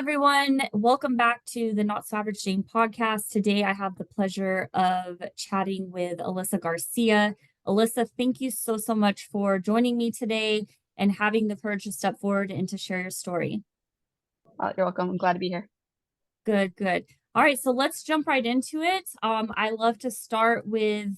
everyone. Welcome back to the Not So Average Jane podcast. Today, I have the pleasure of chatting with Alessia Garcia. Alyssa, thank you so much for joining me today and having the courage to step forward and to share your story. You're welcome. I'm glad to be here. Good. All right, so let's jump right into it. I love to start with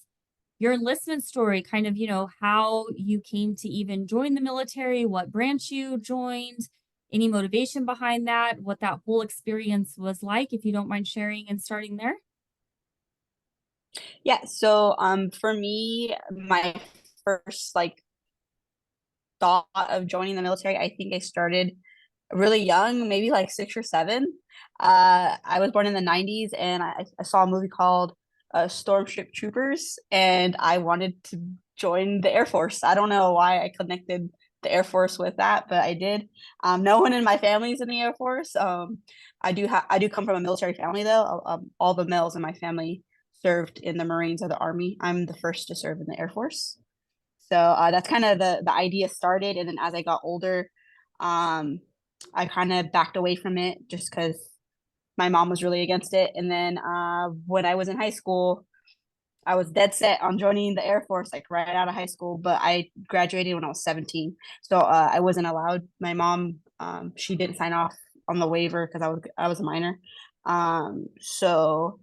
your enlistment story, kind of, how you came to even join the military, what branch you joined, any motivation behind that, what that whole experience was like, if you don't mind sharing and starting there. Yeah, so for me, my first thought of joining the military, I think I started really young, maybe like 6 or 7. I was born in the 90s and I saw a movie called Stormship Troopers, and I wanted to join the Air Force. I don't know why I connected the Air Force with that, but I did. No one in my family is in the Air Force. I do come from a military family though. All the males in my family served in the Marines or the Army. I'm the first to serve in the Air Force. So that's kind of the idea started, and then as I got older, um, I kind of backed away from it just because my mom was really against it. And then when I was in high school, I was dead set on joining the Air Force, like right out of high school. But I graduated when I was 17, so I wasn't allowed. My mom, she didn't sign off on the waiver because I was a minor. So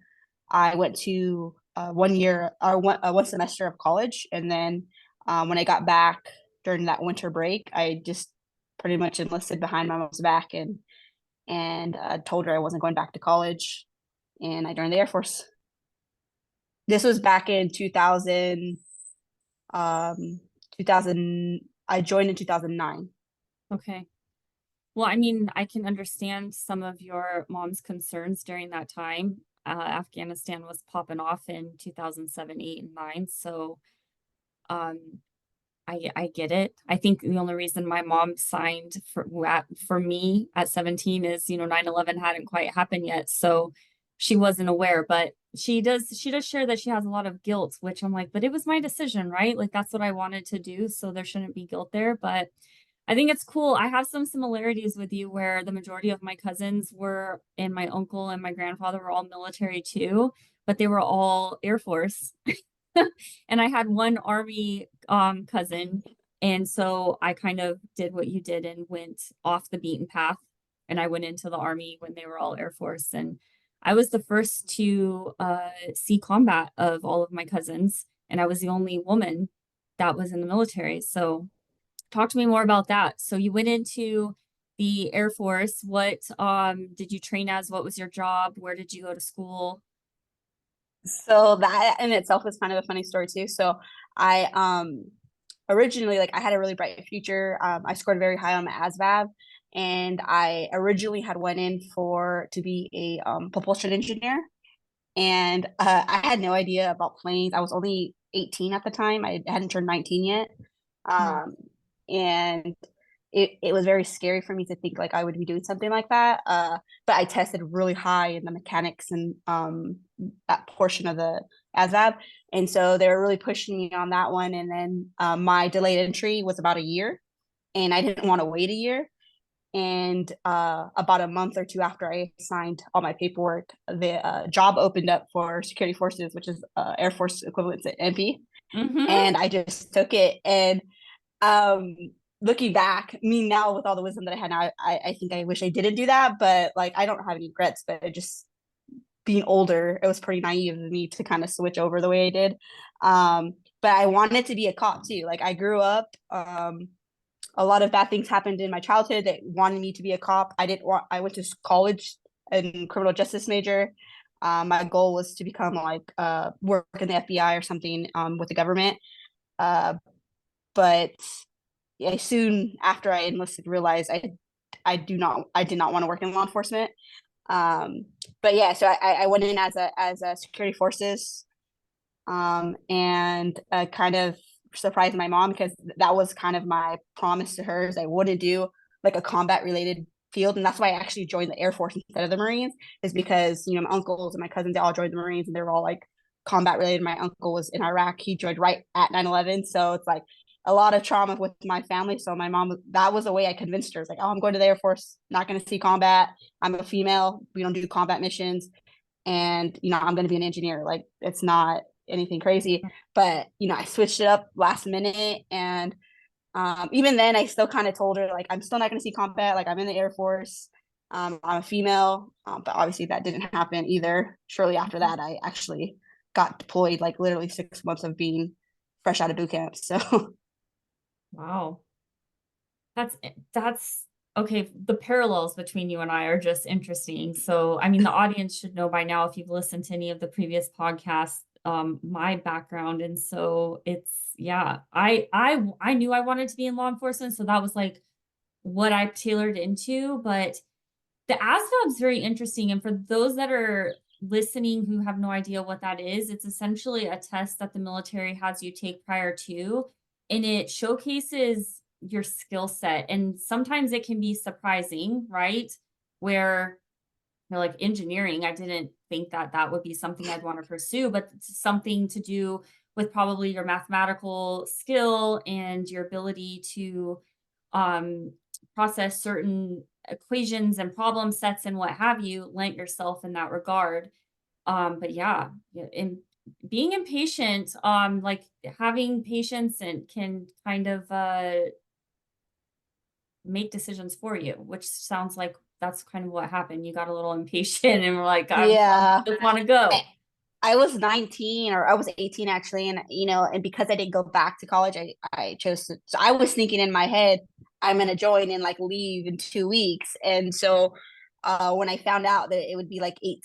I went to 1 year or one semester of college, and then when I got back during that winter break, I just pretty much enlisted behind my mom's back and told her I wasn't going back to college, and I joined the Air Force. This was back in 2000. 2000. I joined in 2009. Okay. Well, I mean, I can understand some of your mom's concerns during that time. Afghanistan was popping off in 2007, 8, and 9. So um, I get it. I think the only reason my mom signed for me at 17 is, 9/11 hadn't quite happened yet. So she wasn't aware, but she does share that she has a lot of guilt, which I'm like, but it was my decision, right? Like that's what I wanted to do. So there shouldn't be guilt there. But I think it's cool. I have some similarities with you where the majority of my cousins were, and my uncle and my grandfather were all military too, but they were all Air Force. And I had one army cousin, and so I kind of did what you did and went off the beaten path, and I went into the army when they were all Air Force, and I was the first to see combat of all of my cousins, and I was the only woman that was in the military. So talk to me more about that. So you went into the Air Force. What did you train as? What was your job? Where did you go to school? So that in itself is kind of a funny story too. So I originally, like, I had a really bright future. I scored very high on my ASVAB, and I originally had went in for to be a propulsion engineer. And I had no idea about planes. I was only 18 at the time. I hadn't turned 19 yet. Mm. Um, and it was very scary for me to think like I would be doing something like that. But I tested really high in the mechanics and that portion of the ASVAB. And so they were really pushing me on that one. And then my delayed entry was about a year, and I didn't want to wait a year. And about a month or two after I signed all my paperwork, the job opened up for security forces, which is Air Force equivalent to MP. Mm-hmm. And I just took it. And um, looking back, me now with all the wisdom that I had now, I think I wish I didn't do that. But like, I don't have any regrets, but it just being older, it was pretty naive of me to kind of switch over the way I did. But I wanted to be a cop too. Like, I grew up, a lot of bad things happened in my childhood that wanted me to be a cop. I went to college and criminal justice major. My goal was to become like work in the FBI or something with the government. Uh, but I soon after I enlisted realized I did not want to work in law enforcement. Um, but yeah, so I went in as a security forces, and kind of surprised my mom because that was kind of my promise to her is I wouldn't do like a combat related field. And that's why I actually joined the Air Force instead of the Marines, is because, my uncles and my cousins, they all joined the Marines and they were all like combat related. My uncle was in Iraq. He joined right at 9/11. So it's like a lot of trauma with my family. So my mom, that was the way I convinced her. It's like, oh, I'm going to the Air Force, not going to see combat. I'm a female. We don't do combat missions. And, I'm going to be an engineer. Like, it's not anything crazy. But, I switched it up last minute. And even then, I still kind of told her, like, I'm still not going to see combat. Like, I'm in the Air Force. I'm a female. But obviously, that didn't happen either. Shortly after that, I actually got deployed, like, literally 6 months of being fresh out of boot camp. So, Wow. That's okay. The parallels between you and I are just interesting. So, I mean, the audience should know by now if you've listened to any of the previous podcasts, my background. And so it's yeah, I knew I wanted to be in law enforcement, so that was like what I tailored into. But the ASVAB is very interesting. And for those that are listening who have no idea what that is, it's essentially a test that the military has you take prior to, and it showcases your skill set. And sometimes it can be surprising, right? Where you're like engineering, I didn't think that that would be something I'd want to pursue, but it's something to do with probably your mathematical skill and your ability to um, process certain equations and problem sets and what have you, lent yourself in that regard. But yeah, and being impatient, like having patience and can kind of make decisions for you, which sounds like that's kind of what happened. You got a little impatient and were like, yeah. just want to I, go. I was 19 or I was 18 actually. And, and because I didn't go back to college, I chose to. So I was thinking in my head, I'm going to join and like leave in 2 weeks. And so when I found out that it would be like 8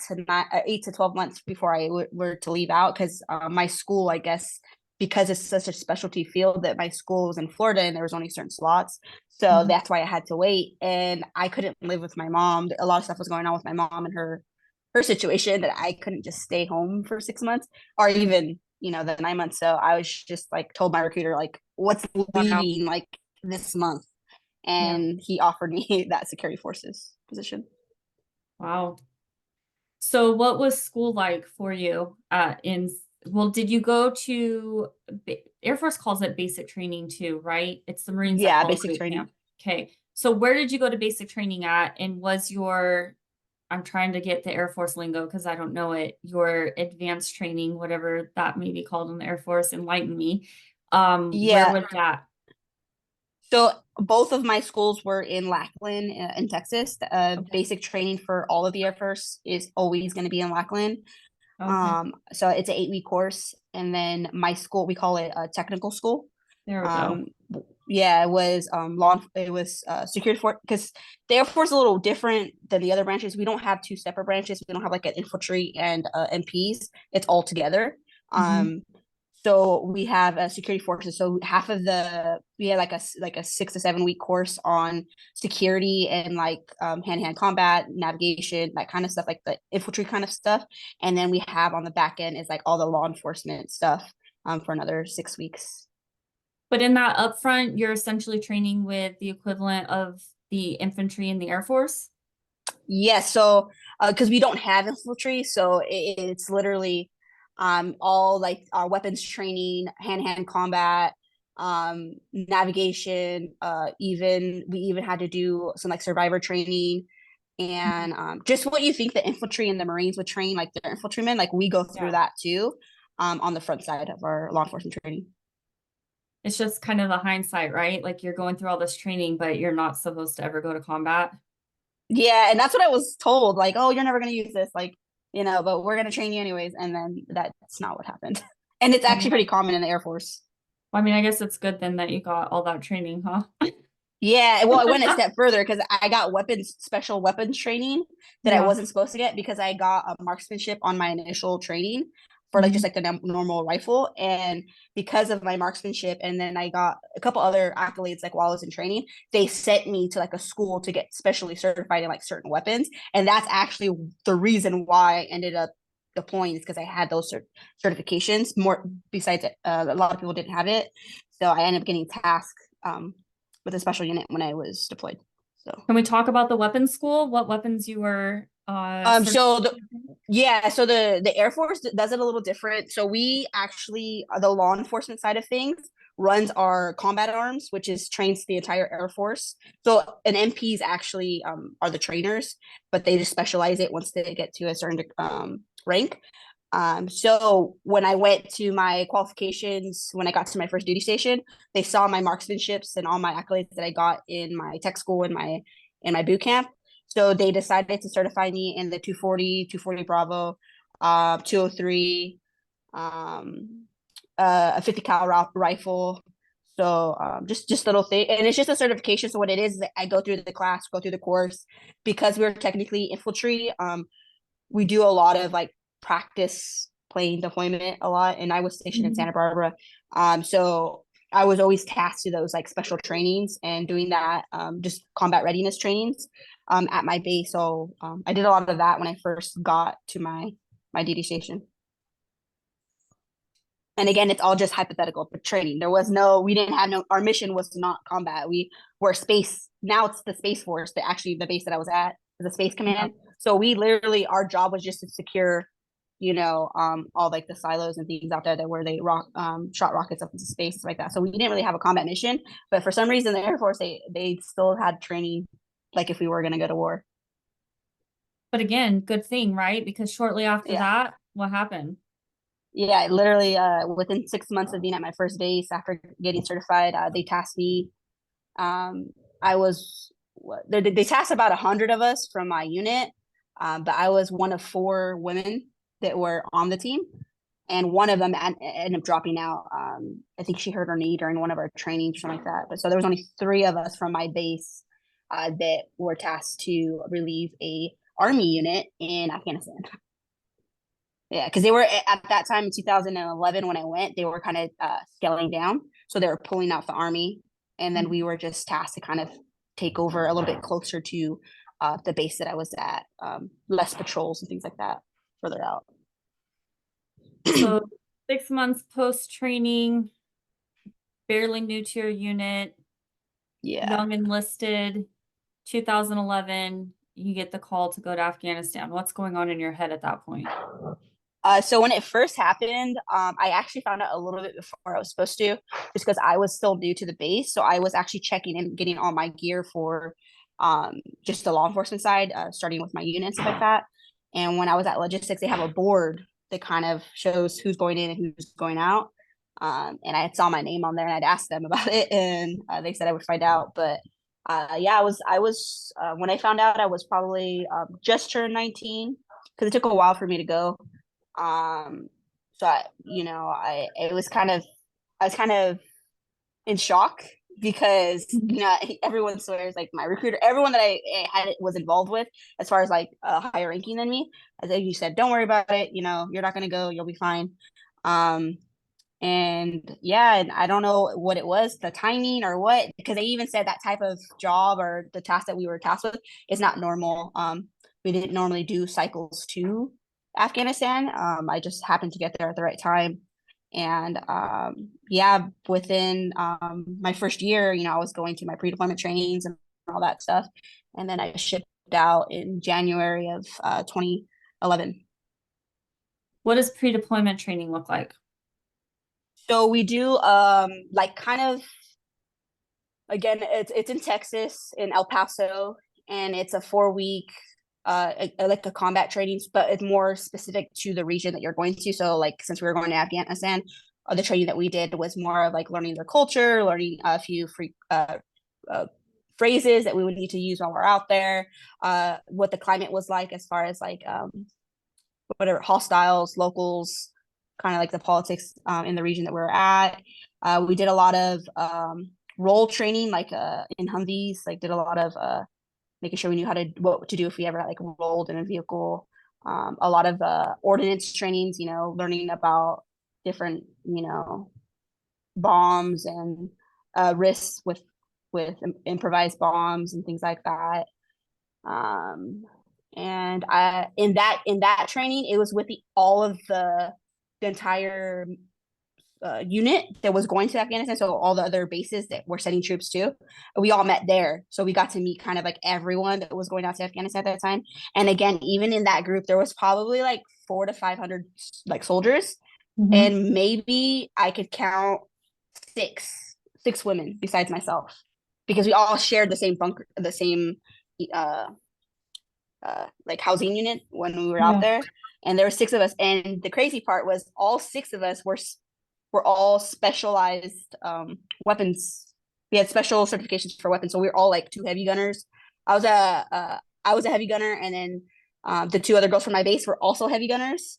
to 12 months before I were to leave out, because my school, I guess, because it's such a specialty field that my school was in Florida and there was only certain slots. So Mhm. that's why I had to wait. And I couldn't live with my mom. A lot of stuff was going on with my mom and her situation that I couldn't just stay home for 6 months or even, the 9 months. So I was just like told my recruiter, like, what's Wow. leaving like this month? Yeah. And he offered me that security forces position. Wow. So what was school like for you? Well, did you go to Air Force calls it basic training too, right? It's the Marines that Yeah, call it basic boot training. camp. Okay. So where did you go to basic training at? And was your, I'm trying to get the Air Force lingo because I don't know it, your advanced training, whatever that may be called in the Air Force, enlighten me. Where Yeah. was that? So both of my schools were in Lackland in Texas. Okay. Basic training for all of the Air Force is always going to be in Lackland. Okay. So it's an 8-week course. And then my school, we call it a technical school. There we go. Um, yeah, it was security force because the Air Force is a little different than the other branches. We don't have two separate branches. We don't have like an infantry and MPs. It's all together. Hmm. So we have security forces. So half of we had like a 6 to 7 week course on security and like hand to hand combat, navigation, that kind of stuff, like the infantry kind of stuff. And then we have on the back end is like all the law enforcement stuff for another 6 weeks. But in that upfront, you're essentially training with the equivalent of the infantry in the Air Force. Yes, so because we don't have infantry, so it's literally all like our weapons training, hand-to-hand combat, navigation, even we even had to do some like survivor training Mhm. and just what you think the infantry and the Marines would train, like their infantrymen, like we go through Yeah. that too, on the front side of our law enforcement training. It's just kind of the hindsight, right? Like you're going through all this training, but you're not supposed to ever go to combat. Yeah, and that's what I was told. Like, oh, you're never gonna use this, like, but we're gonna train you anyways. And then that's not what happened. And it's Oh, actually pretty common in the Air Force. well, I mean, I guess it's good then that you got all that training, huh? Yeah, well, I went a step further because I got special weapons training that I Yeah. wasn't supposed to get because I got a marksmanship on my initial training for like just Mhm. like the normal rifle. And because of my marksmanship, and then I got a couple other accolades like while I was in training, they sent me to like a school to get specially certified in like certain weapons. And that's actually the reason why I ended up deploying is because I had those certifications. More besides, a lot of people didn't have it, so I ended up getting tasked. With a special unit when I was deployed. So, Can we talk about the weapons school? What weapons you were certified? so the Air Force does it a little different. So we actually the law enforcement side of things. runs our combat arms, which is trains the entire Air Force. So an MPs actually are the trainers, but they just specialize it once they get to a certain rank. So when I went to my qualifications, when I got to my first duty station, they saw my marksmanships and all my accolades that I got in my tech school and my boot camp. So they decided to certify me in the 240, 240 Bravo, 203, a 50 cal rifle. So just little thing, and it's just a certification. So what it is that I go through the class, go through the course, because we're technically infantry. We do a lot of like practice plane deployment a lot, and I was stationed in Mhm. Santa Barbara. So I was always tasked to those like special trainings and doing that, just combat readiness trainings at my base. So I did a lot of that when I first got to my duty station. And again, it's all just hypothetical for training. We didn't have no, our mission was not combat. We were space. Now it's the Space Force, the base that I was at, the Space Yeah. Command. So we literally, our job was just to secure, all like the silos and things out there that where they shot rockets up into space, like that. So we didn't really have a combat mission, but for some reason, the Air Force, they still had training, like if we were going to go to war. But again, good thing, right? Because shortly after Yeah. that, what happened? Yeah, literally within 6 months of being at my first base after getting certified, they tasked me. I was they tasked about 100 of us from my unit, but I was one of four women that were on the team, and one of them ended up dropping out. I think she hurt her knee during one of our trainings or something like that. But so there was only three of us from my base that were tasked to relieve a army unit in Afghanistan. Yeah, because they were at that time in 2011 when I went, they were kind of scaling down. So they were pulling out the army. And then we were just tasked to kind of take over a little bit closer to the base that I was at, less patrols and things like that further out. So 6 months post training, barely new to your unit, Yeah. young enlisted, 2011, you get the call to go to Afghanistan. What's going on in your head at that point? So when it first happened, I actually found out a little bit before I was supposed to, just because I was still new to the base. So I was actually checking and getting all my gear for just the law enforcement side, starting with my unit and stuff like that. And when I was at logistics, they have a board that kind of shows who's going in and who's going out. And I saw my name on there, and I'd asked them about it, and they said I would find out. But yeah, I was when I found out, I was probably just turned 19 because it took a while for me to go. um so I it was kind of I was kind of in shock because Mhm. everyone swears, like my recruiter, everyone that I had was involved with as far as like higher ranking than me, as you said, don't worry about it, you're not going to go, you'll be fine. um and yeah, and I don't know what it was, the timing or what, because they even said that type of job or the task that we were tasked with is not normal. We didn't normally do cycles to Afghanistan. I just happened to get there at the right time. And yeah, within my first year, I was going to my pre-deployment trainings and all that stuff. And then I shipped out in January of 2011. What does pre-deployment training look like? So we do like kind of, again, it's in Texas, in El Paso, and it's a 4 week like a combat training, but it's more specific to the region that you're going to. So like since we were going to Afghanistan, the training that we did was more of like learning their culture, learning a few free uh, phrases that we would need to use while we're out there, what the climate was like as far as like whatever hostiles, locals, kind of like the politics in the region that we are at. We did a lot of role training, like in Humvees, like did a lot of making sure we knew what to do if we ever like rolled in a vehicle. A lot of ordnance trainings, learning about different, bombs and risks with improvised bombs and things like that. um and I in that training, it was with all of the entire unit that was going to Afghanistan, so all the other bases that were sending troops to, we all met there. So we got to meet kind of like everyone that was going out to Afghanistan at that time. And again, even in that group, there was probably like 400 to 500 like soldiers, Mhm. and maybe I could count six women besides myself, because we all shared the same bunker, the same uh like housing unit when we were out Yeah. there, and there were six of us. And the crazy part was all six of us were all specialized weapons. We had special certifications for weapons, so we were all like two heavy gunners. I was a heavy gunner, and then the two other girls from my base were also heavy gunners,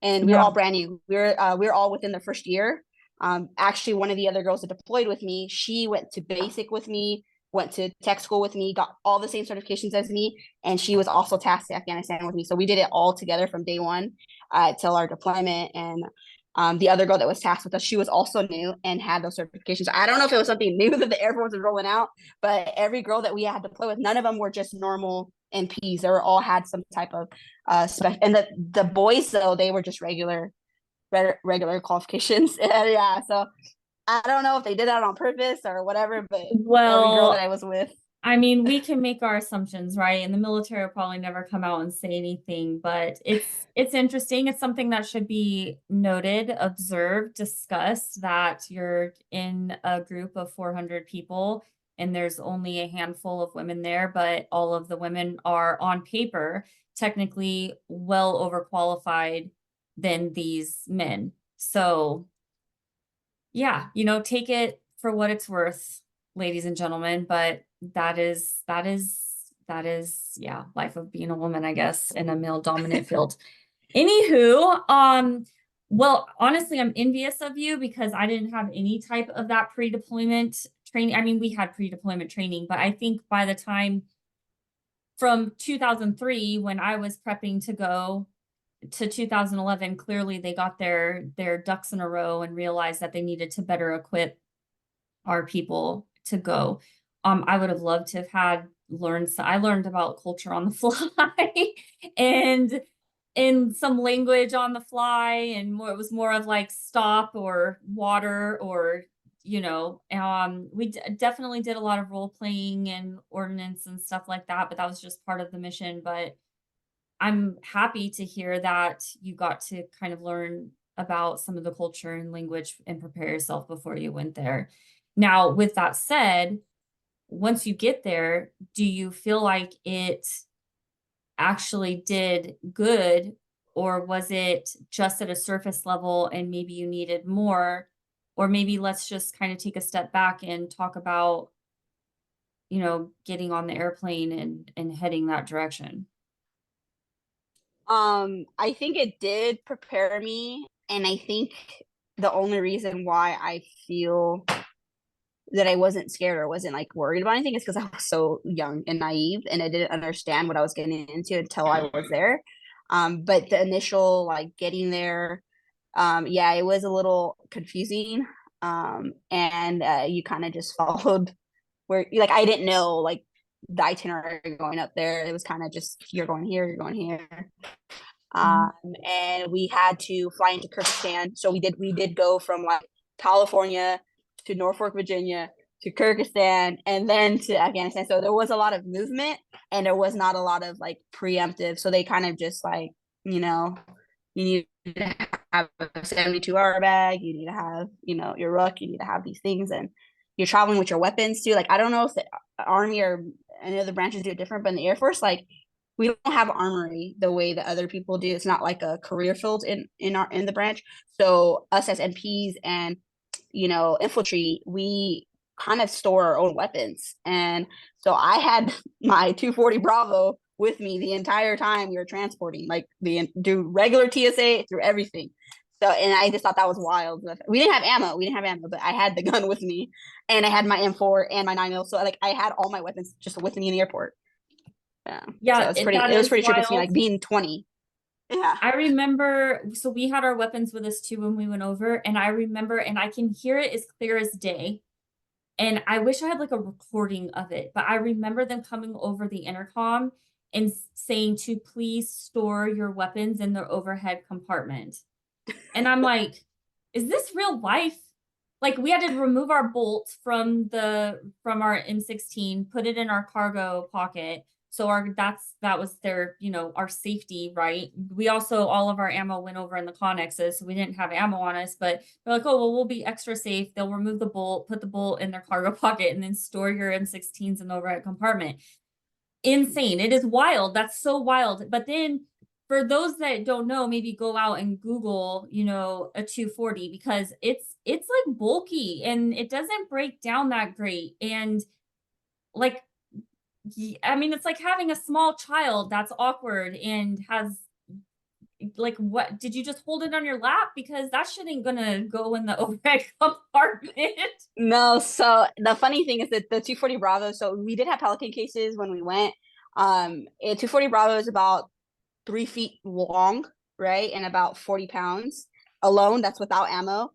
and we were Yeah. all brand new. We were all within the first year. Actually, one of the other girls that deployed with me, she went to basic with me, went to tech school with me, got all the same certifications as me, and she was also tasked to Afghanistan with me. So we did it all together from day one till our deployment. And the other girl that was tasked with us, she was also new and had those certifications. I don't know if it was something new that the Air Force was rolling out, but every girl that we had to play with, none of them were just normal NPs. They were all had some type of special. And the boys though, they were just regular qualifications. Yeah, so I don't know if they did that on purpose or whatever, but every girl that Well, I was with. I mean, we can make our assumptions, right? And the military will probably never come out and say anything, but it's interesting. It's something that should be noted, observed, discussed, that you're in a group of 400 people and there's only a handful of women there, but all of the women are on paper technically well overqualified than these men. So yeah, take it for what it's worth, ladies and gentlemen, but that is yeah, life of being a woman, I guess, in a male dominant field. Anywho, well, honestly, I'm envious of you because I didn't have any type of that pre-deployment training. I mean, we had pre-deployment training, but I think by the time from 2003, when I was prepping to go to 2011, clearly they got their ducks in a row and realized that they needed to better equip our people to go. I would have loved to have had learned. So I learned about culture on the fly and in some language on the fly, and more, it was more of like stop or water or we definitely did a lot of role playing and ordnance and stuff like that, but that was just part of the mission. But I'm happy to hear that you got to kind of learn about some of the culture and language and prepare yourself before you went there. Now, with that said, once you get there, do you feel like it actually did good, or was it just at a surface level and maybe you needed more? Or maybe let's just kind of take a step back and talk about, getting on the airplane and heading that direction. I think it did prepare me, and I think the only reason why I feel that I wasn't scared or wasn't like worried about anything is because I was so young and naive, and I didn't understand what I was getting into until I was there. But the initial like getting there, yeah, it was a little confusing. And you kind of just followed where like I didn't know like the itinerary going up there. It was kind of just you're going here, you're going here. Mhm. And we had to fly into Kyrgyzstan. So we did go from like California to Norfolk, Virginia to Kyrgyzstan and then to Afghanistan. So there was a lot of movement and there was not a lot of like preemptive. So they kind of just like, you need to have a 72-hour bag, you need to have, your ruck, you need to have these things, and you're traveling with your weapons too. Like I don't know if the army or any other branches do it different, but in the Air Force, like we don't have armory the way that other people do. It's not like a career field in the branch. So us as MPs and infantry, we kind of store our own weapons. And so I had my 240 Bravo with me the entire time we were transporting, like do regular TSA through everything. So, and I just thought that was wild. We didn't have ammo. We didn't have ammo, but I had the gun with me, and I had my M4 and my 9mm. So, like, I had all my weapons just with me in the airport. Yeah. So Yeah, it's pretty. that It was is pretty trippy to me, wild. like being 20. Yeah. I remember, so we had our weapons with us too when we went over, and I remember, and I can hear it as clear as day. And I wish I had like a recording of it, but I remember them coming over the intercom and saying to please store your weapons in the overhead compartment. And I'm like, is this real life? Like we had to remove our bolt from our M16, put it in our cargo pocket, So that was their, our safety, right? We also, all of our ammo went over in the Connexes, so we didn't have ammo on us, but they're like, oh, well, we'll be extra safe. They'll remove the bolt, put the bolt in their cargo pocket, and then store your M16s in the overhead compartment. Insane. It is wild. That's so wild. But then for those that don't know, maybe go out and Google, a 240, because it's like bulky and it doesn't break down that great. And like, I mean, it's like having a small child that's awkward and has, like, what did you just hold it on your lap? Because that shit ain't gonna go in the overhead compartment. No, so the funny thing is that the 240 Bravo, so we did have Pelican cases when we went. A 240 Bravo is about 3 feet long, right? And about 40 pounds alone. That's without ammo.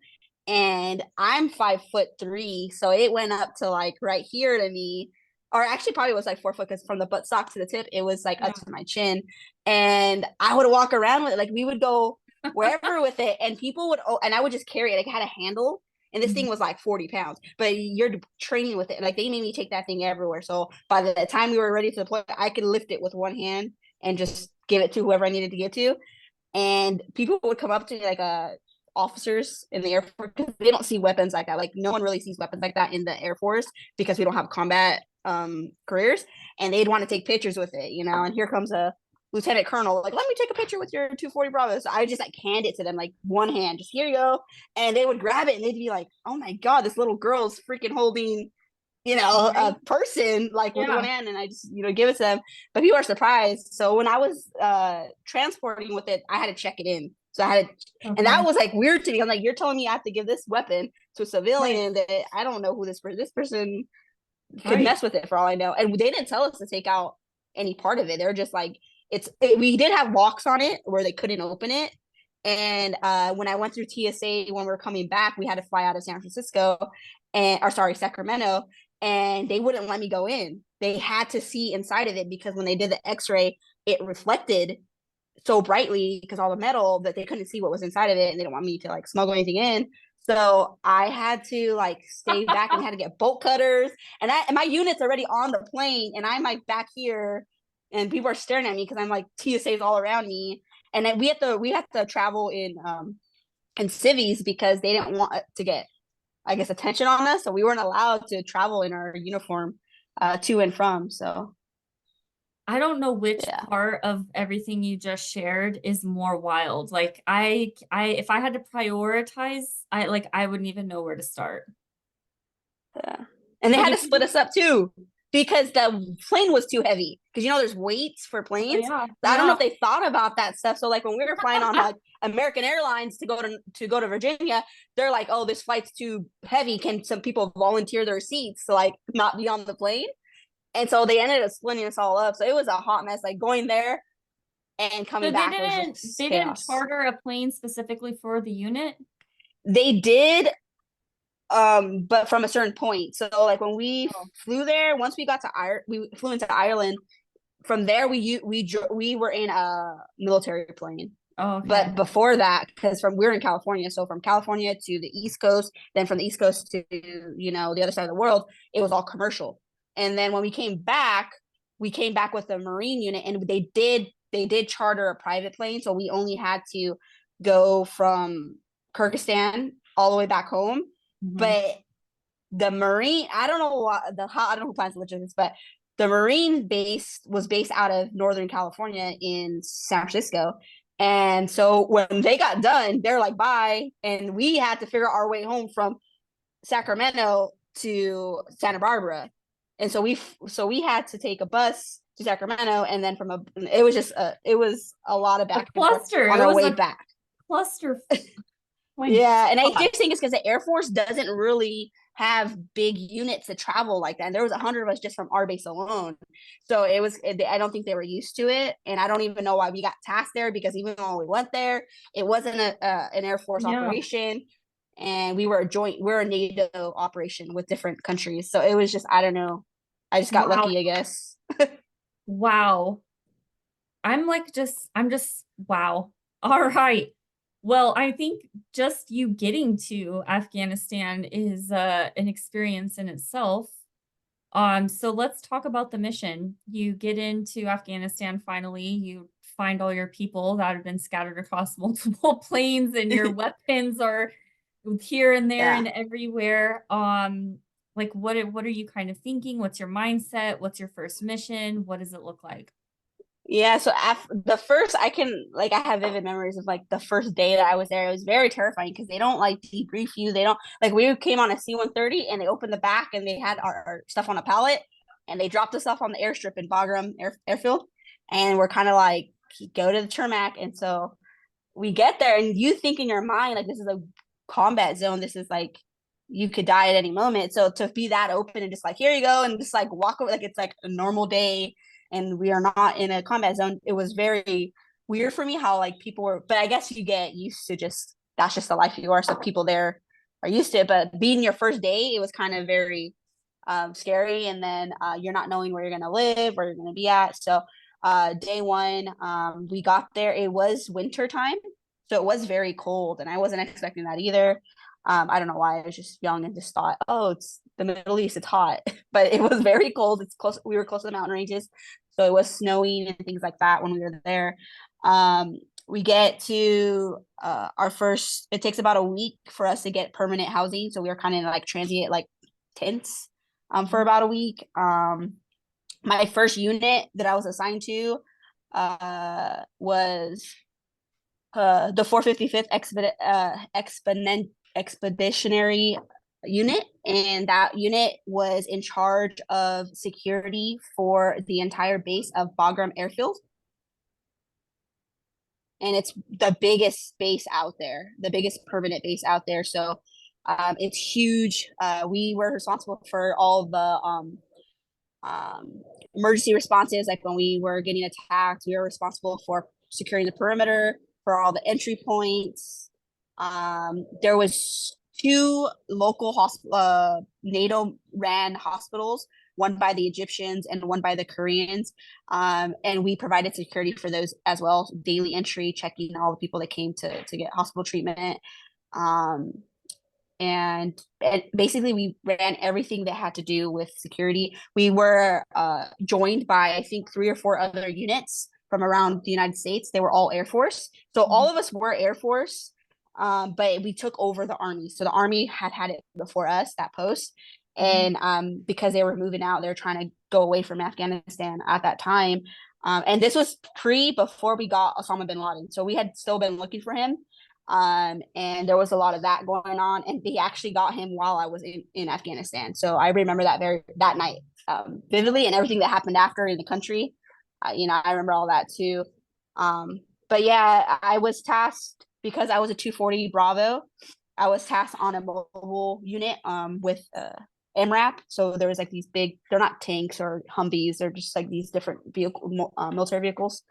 And I'm 5'3", so it went up to like right here to me, or actually probably was like 4 foot, because from the buttstock to the tip, it was like up to my chin. And I would walk around with it, like we would go wherever with it, and people would, and I would just carry it. Like it had a handle, and this thing was like 40 pounds, but you're training with it. Like they made me take that thing everywhere. So by the time we were ready to deploy, I could lift it with one hand and just give it to whoever I needed to get to. And people would come up to me, like officers in the Air Force, because they don't see weapons like that. Like no one really sees weapons like that in the Air Force, because we don't have combat careers, and they'd want to take pictures with it, and here comes a lieutenant colonel, like, let me take a picture with your 240 Bravo. So I just like hand it to them, like one hand, just here you go. And they would grab it and they'd be like, oh my God, this little girl's freaking holding a person like with one hand, and I just, give it to them. But people are surprised. So when I was transporting with it, I had to check it in. So I had to, and that was like weird to me. I'm like, you're telling me I have to give this weapon to a civilian that I don't know who this person could mess with it for all I know. And they didn't tell us to take out any part of it. They're just like, we did have locks on it where they couldn't open it. And when I went through TSA, when we were coming back, we had to fly out of San Francisco Sacramento, and they wouldn't let me go in. They had to see inside of it, because when they did the x-ray, it reflected so brightly because all the metal, that they couldn't see what was inside of it, and they didn't want me to like smuggle anything in. So I had to like stay back and had to get bolt cutters, and my unit's already on the plane, and I'm like back here, and people are staring at me because I'm like TSA's all around me. And then we had to travel in civies, because they didn't want to get, I guess, attention on us. So we weren't allowed to travel in our uniform to and from. So I don't know which part of everything you just shared is more wild. Like if I had to prioritize, I wouldn't even know where to start. Yeah. And they had to split us up too, because the plane was too heavy. Because there's weights for planes. I don't know if they thought about that stuff. So like when we were flying on like American Airlines to go to Virginia, they're like, oh, this flight's too heavy. Can some people volunteer their seats to like not be on the plane? And so they ended up splitting us all up. So it was a hot mess, like going there and coming back. They didn't charter a plane specifically for the unit? They did, but from a certain point. So like when we flew there, once we got to we flew into Ireland. From there, we were in a military plane. Oh, okay. But before that, because we're in California, so from California to the East Coast, then from the East Coast to the other side of the world, it was all commercial. And then when we came back with the Marine unit, and they did charter a private plane, so we only had to go from Kyrgyzstan all the way back home. But the Marine, I don't know who plans to look at this, but the Marine base was based out of Northern California in San Francisco. And so when they got done, they're like, bye. And we had to figure out our way home from Sacramento to Santa Barbara. And so we had to take a bus to Sacramento, and then it was a lot of back and forth on our way back. Cluster. Yeah, and I just think it's because the Air Force doesn't really have big units to travel like that. And there was 100 of us just from our base alone. So I don't think they were used to it. And I don't even know why we got tasked there, because even when we went there, it wasn't an Air Force operation. And we're a NATO operation with different countries. So it was just, I don't know. I just got lucky, I guess. Wow. I'm just, wow. All right. Well, I think just you getting to Afghanistan is an experience in itself. So let's talk about the mission. You get into Afghanistan finally, you find all your people that have been scattered across multiple planes, and your weapons are here and there Yeah. and everywhere. Like what are you kind of thinking? What's your mindset? What's your first mission? What does it look like? Yeah, so the first I can like I have vivid memories of like the first day that I was there. It was very terrifying because they don't like debrief you. They don't like we came on a C-130 and they opened the back and they had our stuff on a pallet and they dropped us off on the airstrip in Airfield, and we're kind of like go to the tarmac. And so we get there and you think in your mind like this is a combat zone. This is like you could die at any moment. So to be that open and just like here you go and just like walk over like it's like a normal day and we are not in a combat zone, it was very weird for me how like people were, but I guess you get used to just that's just the life you are. So people there are used to it. But being your first day, it was kind of very scary. And then you're not knowing where you're going to live, where you're going to be at. So day one, we got there. It was winter time, so it was very cold, and I wasn't expecting that either. I don't know why. I was just young and just thought, oh, it's the Middle East, it's hot, but it was very cold. It's close. We were close to the mountain ranges, so it was snowing and things like that when we were there. We get to our first. It takes about a week for us to get permanent housing, so we were kind of like transient, like tents, for Mhm. about a week. My first unit that I was assigned to was the 455th Expeditionary Unit, and that unit was in charge of security for the entire base of Bagram Airfield. And it's the biggest base out there, the biggest permanent base out there. So it's huge. We were responsible for all the um, emergency responses. Like when we were getting attacked, we were responsible for securing the perimeter, for all the entry points. There was two local NATO ran hospitals, one by the Egyptians and one by the Koreans. And we provided security for those as well, daily entry, checking all the people that came to get hospital treatment. Um, and basically we ran everything that had to do with security. We were joined by I think three or four other units from around the United States. They were all Air Force, so all Mhm. of us were Air Force, but we took over the Army. So the Army had it before us, that post. Mhm. And because they were moving out, they were trying to go away from Afghanistan at that time. And this was before we got Osama bin Laden, so we had still been looking for him. And there was a lot of that going on, and they actually got him while I was in Afghanistan. So I remember that night vividly, and everything that happened after in the country. I remember all that too. But yeah, I was tasked because I was a 240 Bravo. I was tasked on a mobile unit with MRAP. So there was like these big, they're not tanks or Humvees, they're just like these different military vehicles,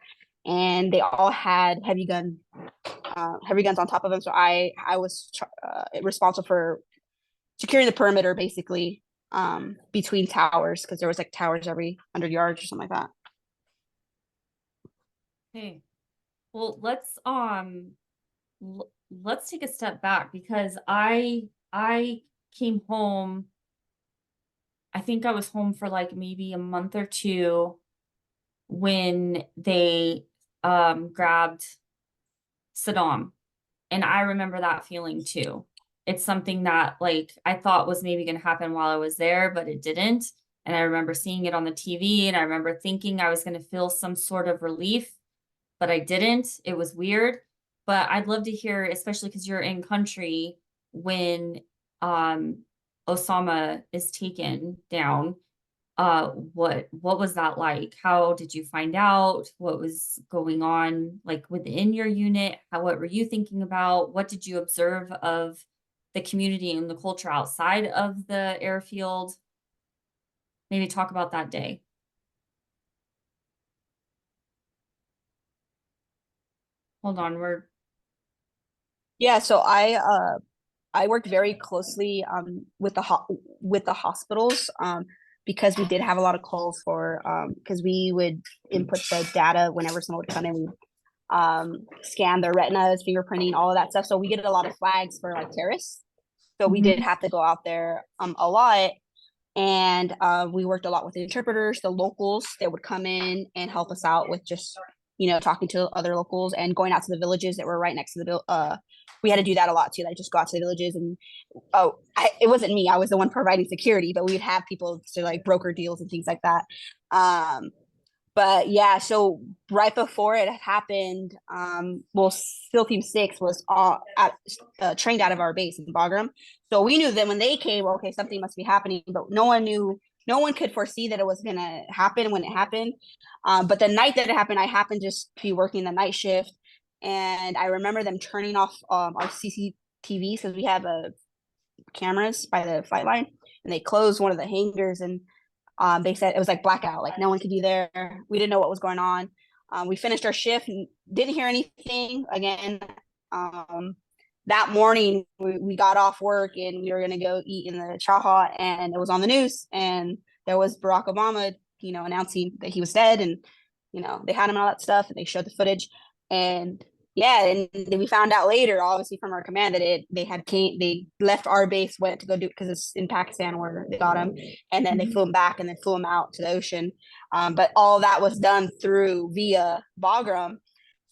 and they all had heavy guns on top of them. So I was responsible for securing the perimeter, basically, between towers, because there was like towers every 100 yards or something like that. Okay. Well, let's take a step back because I came home. I think I was home for like maybe a month or two when they grabbed Saddam. And I remember that feeling too. It's something that like I thought was maybe going to happen while I was there, but it didn't. And I remember seeing it on the TV, and I remember thinking I was going to feel some sort of relief, but I didn't. It was weird. But I'd love to hear, especially because you're in country when um Osama is taken down. What was that like? How did you find out? What was going on like within your unit? What were you thinking about? What did you observe of the community and the culture outside of the airfield? Maybe talk about that day. Hold on, we're Yeah, so I worked very closely with with the hospitals, because we did have a lot of calls for because we would input the data whenever someone would come in. We scan their retinas, fingerprinting, all of that stuff. So we get a lot of flags for like terrorists. So we did Mhm. have to go out there a lot. And we worked a lot with the interpreters, the locals that would come in and help us out with just, talking to other locals and going out to the villages that were right next to the. We had to do that a lot too, like just go out to the villages and it wasn't me. I was the one providing security, but we'd have people to like broker deals and things like that. Um, but yeah, so right before it happened, well, SEAL Team 6 was trained out of our base in Bagram. So we knew that when they came, okay, something must be happening, but no one could foresee that it was going to happen when it happened. But the night that it happened, I happened to just be working the night shift. And I remember them turning off our CCTVs because we have cameras by the flight line, and they closed one of the hangars, and they said it was like blackout, like no one could be there. We didn't know what was going on. We finished our shift and didn't hear anything again. Um, that morning, we got off work and we were going to go eat in the chaha, and it was on the news, and there was Barack Obama, announcing that he was dead, and they had him and all that stuff, and they showed the footage, and yeah, and then we found out later, obviously from our command, that they left our base, went to go do it because it's in Pakistan where they got him, and then they Mhm. flew him back and then flew him out to the ocean. But all that was done through via Bagram.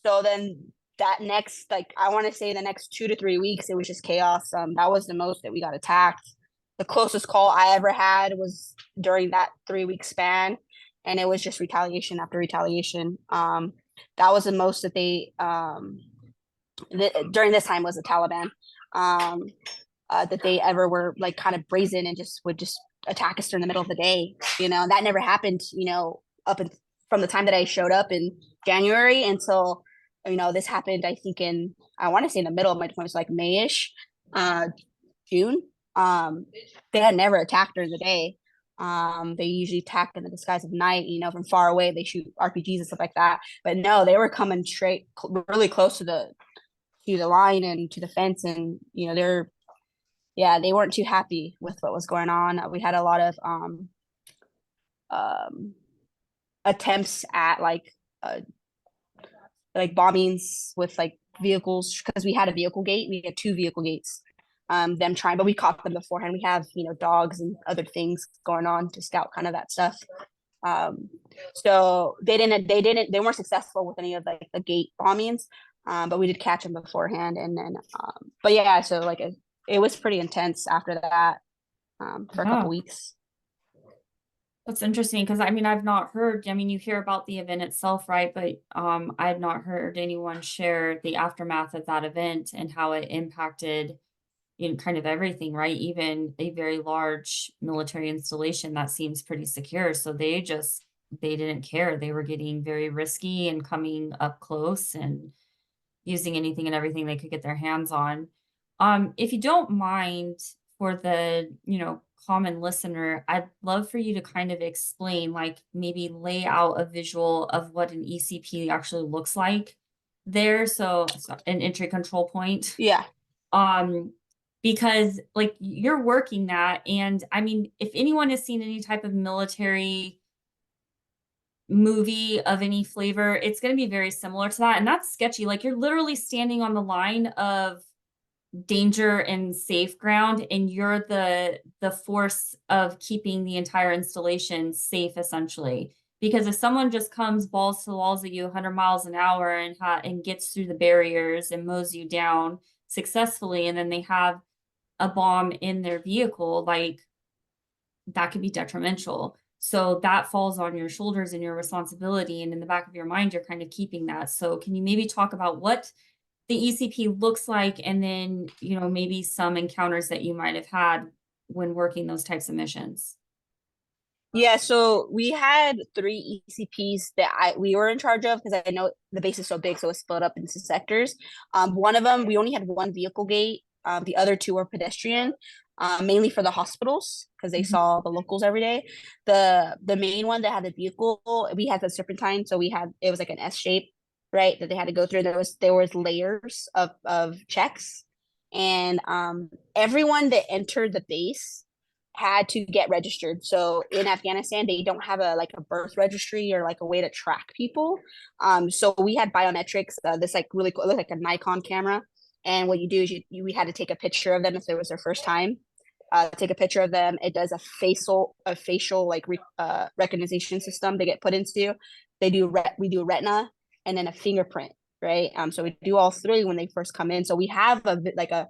So then that next, like I want to say the next 2 to 3 weeks, it was just chaos. That was the most that we got attacked. The closest call I ever had was during that 3 week span, and it was just retaliation after retaliation. That was the most that they during this time was the Taliban, um, that they ever were like kind of brazen and just would just attack us during the middle of the day. That never happened. From the time that I showed up in January until this happened. I think I want to say in the middle of my deployment, like Mayish, uh, June. They had never attacked during the day. They usually attack in the disguise of night, from far away. They shoot RPGs and stuff like that. But no, they were coming straight, really close to the line and to the fence, and they weren't too happy with what was going on. We had a lot of um, attempts at like bombings with like vehicles, because we had a vehicle gate. We had two vehicle gates. Them trying, but we caught them beforehand. We have dogs and other things going on to scout kind of that stuff. Um, so they weren't successful with any of the gate bombings, but we did catch them beforehand, and then but yeah, so like it was pretty intense after that, for a couple Yeah, weeks. that's interesting because I mean I've not heard. I mean you hear about the event itself, right? But I've not heard anyone share the aftermath of that event and how it impacted in kind of everything, right? Even a very large military installation that seems pretty secure. So they didn't care. They were getting very risky and coming up close and using anything and everything they could get their hands on. If you don't mind, for the, common listener, I'd love for you to kind of explain, like maybe lay out a visual of what an ECP actually looks like there. So an entry control point. Yeah. Um, because like you're working that, and I mean, if anyone has seen any type of military movie of any flavor, it's going to be very similar to that. And that's sketchy. Like you're literally standing on the line of danger and safe ground, and you're the force of keeping the entire installation safe, essentially. Because if someone just comes balls to the walls at you 100 miles an hour and gets through the barriers and mows you down successfully, and then they have a bomb in their vehicle, like that could be detrimental. So that falls on your shoulders and your responsibility. And in the back of your mind, you're kind of keeping that. So can you maybe talk about what the ECP looks like, and then, maybe some encounters that you might have had when working those types of missions? Yeah, so we had three ECPs that we were in charge of, because I know the base is so big, so it's split up into sectors. One of them, we only had one vehicle gate. The other two were pedestrian, mainly for the hospitals because they Mhm. saw the locals every day. The main one that had the vehicle, we had the serpentine, so it was like an S shape, right? That they had to go through. There was layers of checks, and everyone that entered the base had to get registered. So in Afghanistan, they don't have a birth registry or like a way to track people. So we had biometrics, this like really cool, it looked like a Nikon camera. And what you do is we had to take a picture of them if it was their first time. take a picture of them. It does a facial like recognition system they get put into. We do retina and then a fingerprint, right? So we do all three when they first come in. So we have a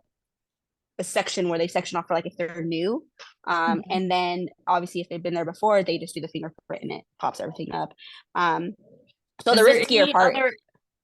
section where they section off for like if they're new. Mhm. And then obviously if they've been there before, they just do the fingerprint and it pops everything up. So the Is there riskier any part. other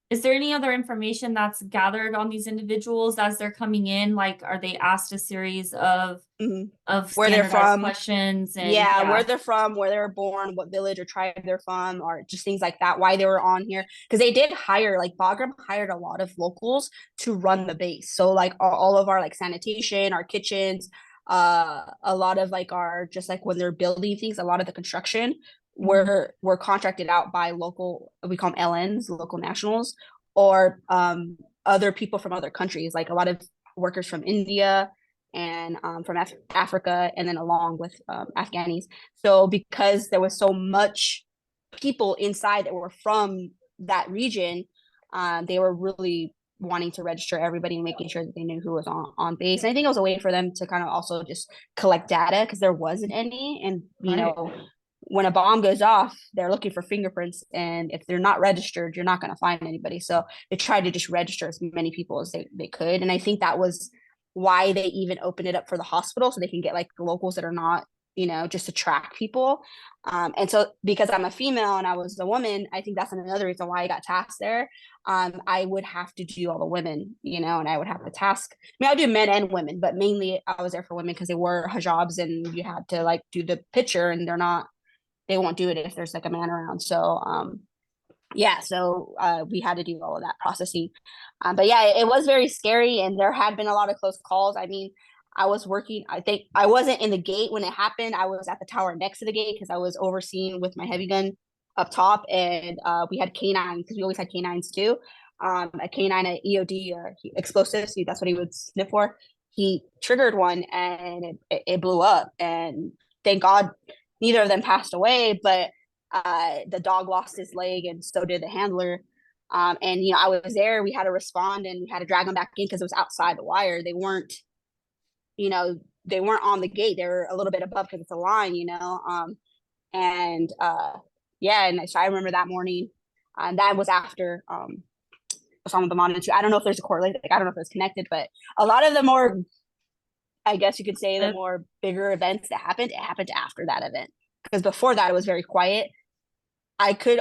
is there any other information that's gathered on these individuals as they're coming in? Like, are they asked a series Mhm. of Where they're standardized from, questions and yeah, where yeah. they're from, where they were born, what village or tribe they're from, or just things like that, why they were on here. Because they did hire, like Bagram hired a lot of locals to run the base. So like all of our like sanitation, our kitchens, a lot of like our just like when they're building things, a lot of the construction Mhm. were contracted out by local, we call them LNs, local nationals, or other people from other countries, like a lot of workers from India and from Africa, and then along with Afghanis. So because there was so much people inside that were from that region, they were really wanting to register everybody and making sure that they knew who was on base. And I think it was a way for them to kind of also just collect data because there wasn't any. And, you Right. know, when a bomb goes off, they're looking for fingerprints. And if they're not registered, you're not going to find anybody. So they tried to just register as many people as they could. And I think that was why they even opened it up for the hospital so they can get like the locals that are not, just to track people. And so because I'm a female and I was a woman, I think that's another reason why I got tasked there. I would have to do all the women, and I would have to task. I mean, I do men and women, but mainly I was there for women because they wore hijabs and you had to like do the picture, and they won't do it if there's like a man around. So yeah, so we had to do all of that processing. But yeah, it was very scary, and there had been a lot of close calls. I mean, I was working, I think I wasn't in the gate when it happened. I was at the tower next to the gate because I was overseeing with my heavy gun up top, and we had canines because we always had canines too. A canine at EOD, explosives, that's what he would sniff for. He triggered one and it blew up, and thank God neither of them passed away, but the dog lost his leg, and so did the handler. And I was there. We had to respond, and we had to drag them back in because it was outside the wire. You know, they weren't on the gate. They were a little bit above because it's a line. And yeah, and so I remember that morning. And that was after Osama bin Laden too. I don't know if there's a correlation. Like, I don't know if it's connected, but a lot of the more, I guess you could say, the more bigger events that happened, it happened after that event. Because before that, it was very quiet. I do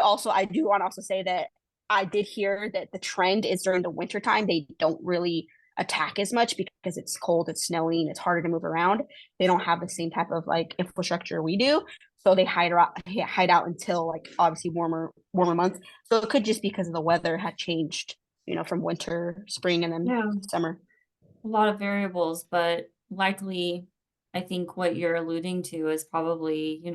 want to also say that I did hear that the trend is during the wintertime, they don't really attack as much because it's cold, it's snowing, it's harder to move around. They don't have the same type of like infrastructure we do. So they hide out until like obviously warmer months. So it could just because the weather had changed, from winter, spring, and then Yeah. summer. A lot of variables, but likely, I think what you're alluding to is probably, Like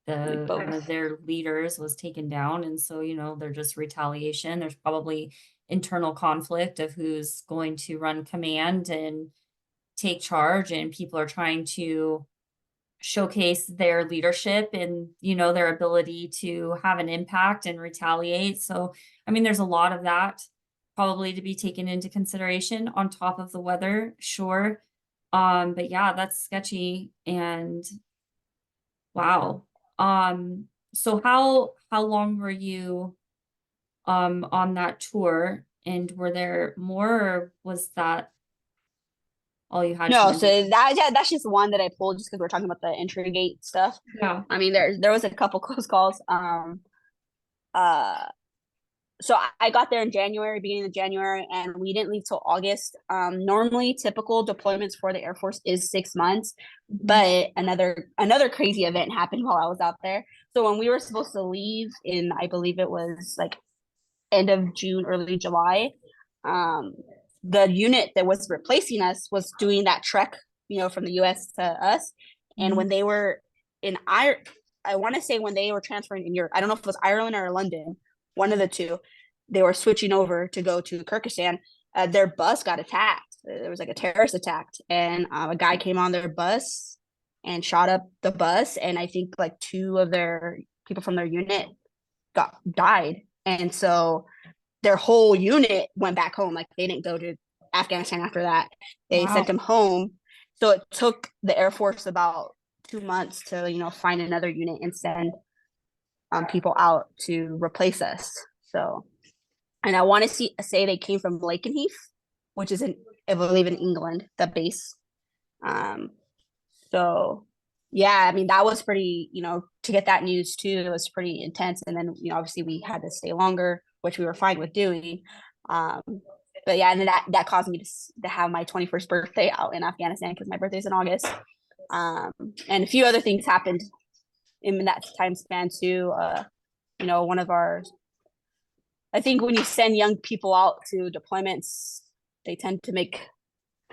the one of both. their leaders was taken down, and so, they're just retaliation. There's probably internal conflict of who's going to run command and take charge, and people are trying to showcase their leadership and, their ability to have an impact and retaliate. So, I mean, there's a lot of that probably to be taken into consideration on top of the weather, sure. But yeah, that's sketchy and wow. So how long were you on that tour, and were there more, or was that all you had to No, so do? that's just one that I pulled just because we're talking about the entry gate stuff. Yeah. I mean, there was a couple close calls. Uh, so I got there in January, beginning of January, and we didn't leave till August. Normally, typical deployments for the Air Force is 6 months, Mhm. but another crazy event happened while I was out there. So when we were supposed to leave in, I believe it was like end of June, early July, um, the unit that was replacing us was doing that trek, from the U.S. to us, and Mhm. when they were in I want to say when they were transferring in Europe, I don't know if it was Ireland or London, one of the two, they were switching over to go to Kyrgyzstan. Their bus got attacked. There was like a terrorist attack, and a guy came on their bus and shot up the bus, and I think like two of their people from their unit died, and so their whole unit went back home. Like they didn't go to Afghanistan after that. They sent Wow. them home. So it took the Air Force about 2 months to, find another unit and send people out to replace us. So, and I want to say they came from Lakenheath, which is I believe in England, the base. Um, so yeah, I mean that was pretty, to get that news too, it was pretty intense. And then, obviously we had to stay longer, which we were fine with doing. Um, but yeah, and then that caused me to have my 21st birthday out in Afghanistan because my birthday's in August. Um, and a few other things happened in that time span too. One of our, I think when you send young people out to deployments, they tend to make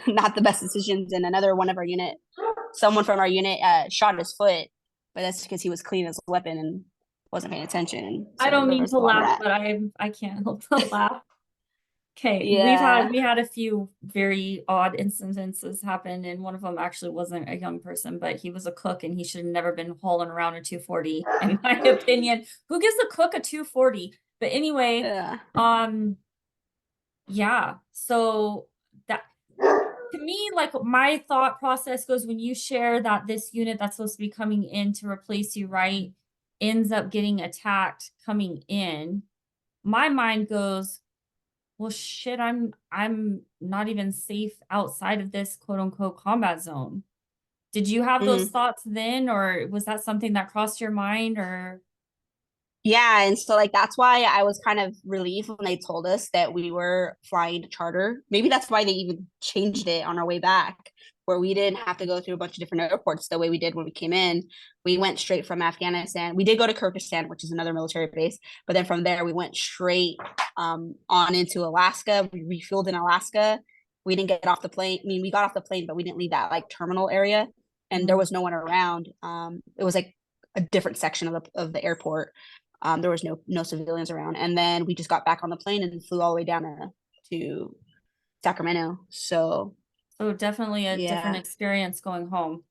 not the best decisions. And another one of our unit, someone from our unit shot his foot, but that's because he was cleaning his weapon and wasn't paying attention. I So don't there mean was to a lot of laugh, that. but I can't help but laugh. Okay, Yeah. we had a few very odd incidences happen, and one of them actually wasn't a young person, but he was a cook, and he should have never been hauling around a 240, in my opinion. Who gives a cook a 240? But anyway, Yeah. yeah. So that to me, like my thought process goes when you share that this unit that's supposed to be coming in to replace you, right, ends up getting attacked coming in. My mind goes, well, shit, I'm not even safe outside of this quote unquote combat zone. Did you have those Mm-hmm. thoughts then, or was that something that crossed your mind, or? Yeah, and so like that's why I was kind of relieved when they told us that we were flying charter. Maybe that's why they even changed it on our way back, where we didn't have to go through a bunch of different airports the way we did when we came in. We went straight from Afghanistan. We did go to Kyrgyzstan, which is another military base, but then from there we went straight on into Alaska. We refueled in Alaska. We didn't get off the plane. I mean, we got off the plane, but we didn't leave that like terminal area, and there Mhm. was no one around. It was like a different section of the airport. There was no civilians around, and then we just got back on the plane and flew all the way down to Sacramento. So So definitely a different yeah, experience going home.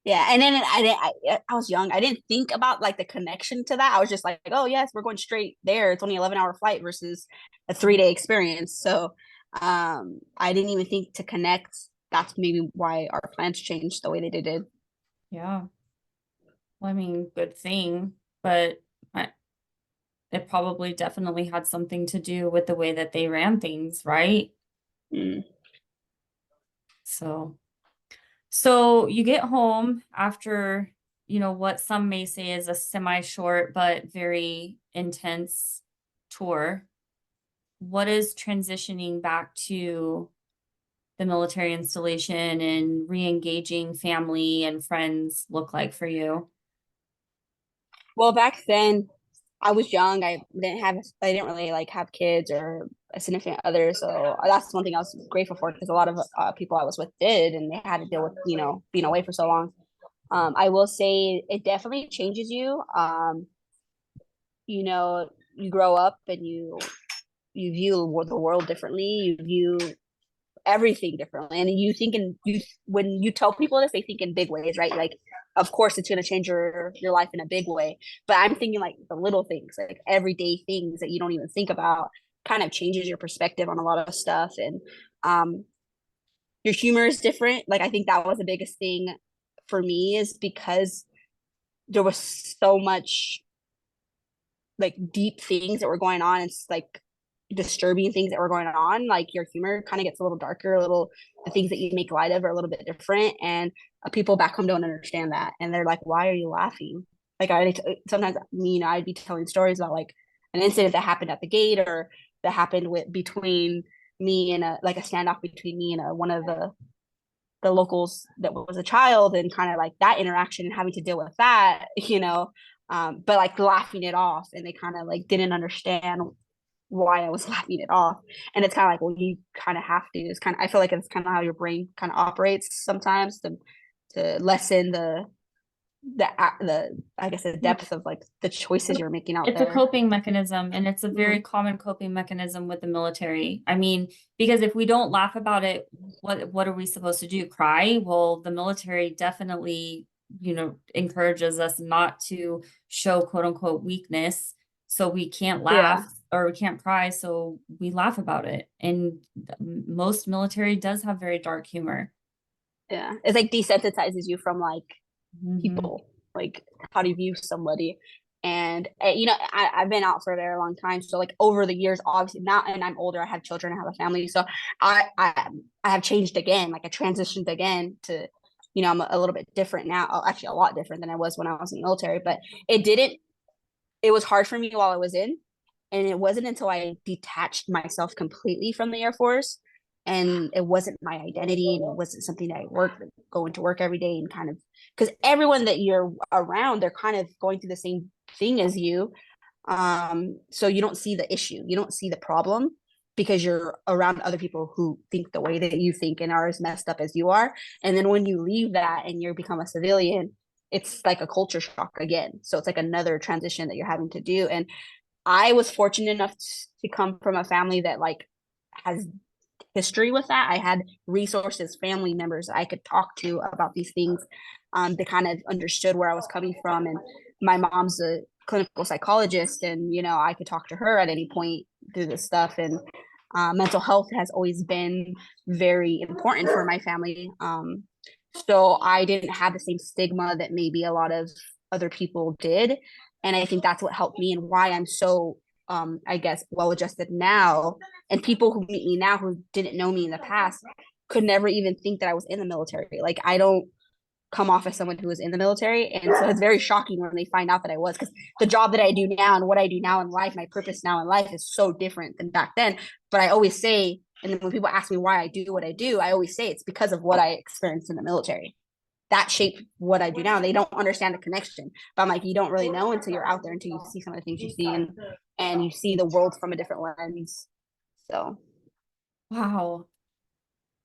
yeah. And then I was young. I didn't think about like the connection to that. I was just like, oh yes, we're going straight there. It's only 11-hour flight versus a 3 day experience. So I didn't even think to connect. That's maybe why our plans changed the way they did. Yeah. Well, I mean, good thing, but I, it probably definitely had something to do with the way that they ran things, right? Mm. So, so you get home after, what some may say is a semi-short but very intense tour. What is transitioning back to the military installation and re-engaging family and friends look like for you? Well, back then I was young. I didn't really like have kids or a significant other. So that's one thing I was grateful for because a lot of people I was with did, and they had to deal with being away for so long. I will say it definitely changes you. You grow up and you view the world differently. You view everything differently, and you think in you when you tell people this, they think in big ways, right? Like, of course, it's going to change your life in a big way, but I'm thinking like the little things, like everyday things that you don't even think about, kind of changes your perspective on a lot of stuff, and um, your humor is different. Like, I think that was the biggest thing for me is because there was so much like deep things that were going on. It's like disturbing things that were going on. Like your humor kind of gets a little darker, a little the things that you make light of are a little bit different. And people back home don't understand that, and they're like, "Why are you laughing?" Like sometimes I'd be telling stories about like an incident that happened at the gate or that happened with between me and a standoff between me and one of the locals that was a child, and kind of like that interaction and having to deal with that. But like laughing it off, and they kind of like didn't understand why I was laughing it off. And it's kind of like, well, you kind of have to. It's kind of, I feel like it's kind of how your brain kind of operates sometimes to lessen the I guess the Yeah. depth of like the choices you're making out It's a there. coping mechanism, and it's a very Mm. common coping mechanism with the military. I mean, because if we don't laugh about it, what are we supposed to do? Cry? Well, the military definitely, encourages us not to show quote unquote weakness. So we can't Yeah. laugh or we can't cry, so we laugh about it. And most military does have very dark humor. Yeah, it's like desensitizes you from like Hmm. people, like how do you view somebody. And you know, I've been out for a very long time, so like over the years, obviously now, and I'm older, I have children, I have a family, so I have changed again, like I transitioned again to, you know, I'm a little bit different now, actually a lot different than I was when I was in the military. But it didn't it was hard for me while I was in, and it wasn't until I detached myself completely from the Air Force, and it wasn't my identity, and it wasn't something that I worked going to work every day and kind of, because everyone that you're around, they're kind of going through the same thing as you. So you don't see the issue, you don't see the problem, because you're around other people who think the way that you think and are as messed up as you are. And then when you leave that and you become a civilian, it's like a culture shock again. So it's like another transition that you're having to do. And I was fortunate enough to come from a family that like has history with that. I had resources, family members I could talk to about these things. They kind of understood where I was coming from. And my mom's a clinical psychologist, and you know, I could talk to her at any point through this stuff. And mental health has always been very important for my family. So I didn't have the same stigma that maybe a lot of other people did. And I think that's what helped me and why I'm so, I guess, well adjusted now. And people who meet me now who didn't know me in the past could never even think that I was in the military. Like, I don't come off as someone who was in the military. And so it's very shocking when they find out that I was, because the job that I do now and what I do now in life, my purpose now in life is so different than back then. But I always say, and then when people ask me why I do what I do, I always say it's because of what I experienced in the military. That shaped what I do now. They don't understand the connection, but I'm like, you don't really know until you're out there, until you see some of the things you see, and you see the world from a different lens. So Wow.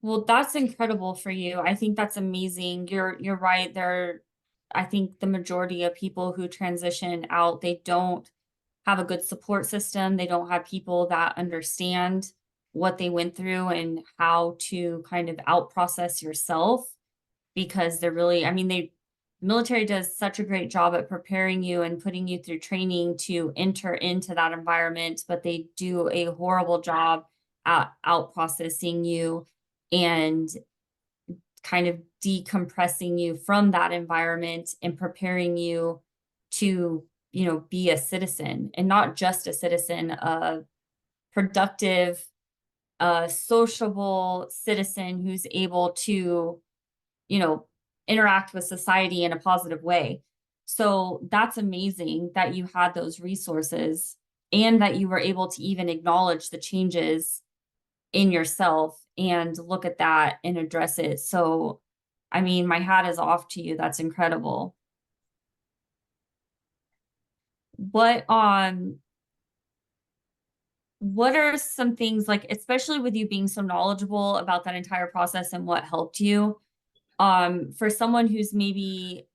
Well, that's incredible for you. I think that's amazing. You're right. I think the majority of people who transition out, they don't have a good support system. They don't have people that understand what they went through and how to kind of out process yourself, because they're really, I mean, military does such a great job at preparing you and putting you through training to enter into that environment, but they do a horrible job at out processing you and kind of decompressing you from that environment and preparing you to, be a citizen, and not just a citizen, a productive, sociable citizen who's able to, you know, interact with society in a positive way. So that's amazing that you had those resources and that you were able to even acknowledge the changes in yourself and look at that and address it. So, I mean, my hat is off to you. That's incredible. What what are some things, like, especially with you being so knowledgeable about that entire process and what helped you, for someone who's maybe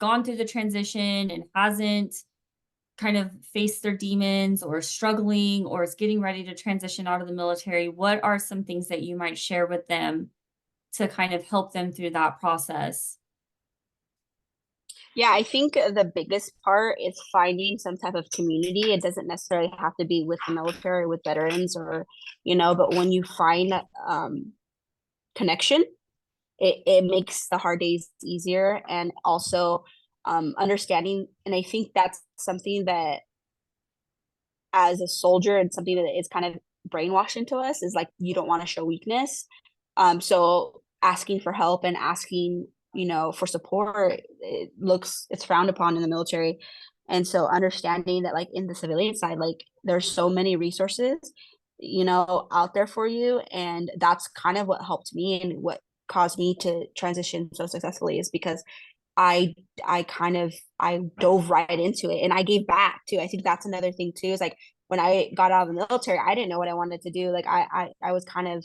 gone through the transition and hasn't kind of faced their demons or struggling or is getting ready to transition out of the military, what are some things that you might share with them to kind of help them through that process? yeah, I think the biggest part is finding some type of community. It doesn't necessarily have to be with the military, with veterans, or you know, but when you find connection, it makes the hard days easier. And also understanding, and I think that's something that as a soldier, and something that is kind of brainwashed into us, is like you don't want to show weakness. So asking for help and asking, you know, for support, it's frowned upon in the military. And so understanding that like in the civilian side, like there's so many resources, you know, out there for you. And that's kind of what helped me and what caused me to transition so successfully, is because I I dove right into it and I gave back too. I think that's another thing too, is like when I got out of the military, I didn't know what I wanted to do. Like I was kind of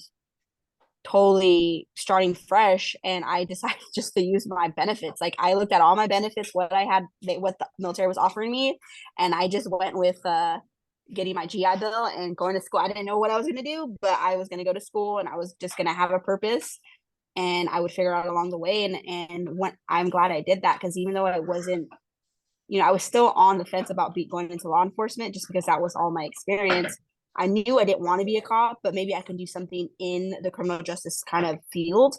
totally starting fresh, and I decided just to use my benefits. Like I looked at all my benefits, what I had, what the military was offering me, and I just went with getting my GI Bill and going to school. I didn't know what I was going to do, but I was going to go to school and I was just going to have a purpose, and I would figure out along the way. And when I'm glad I did that, because even though I wasn't, you know, I was still on the fence about going into law enforcement just because that was all my experience. I knew I didn't want to be a cop, but maybe I could do something in the criminal justice kind of field.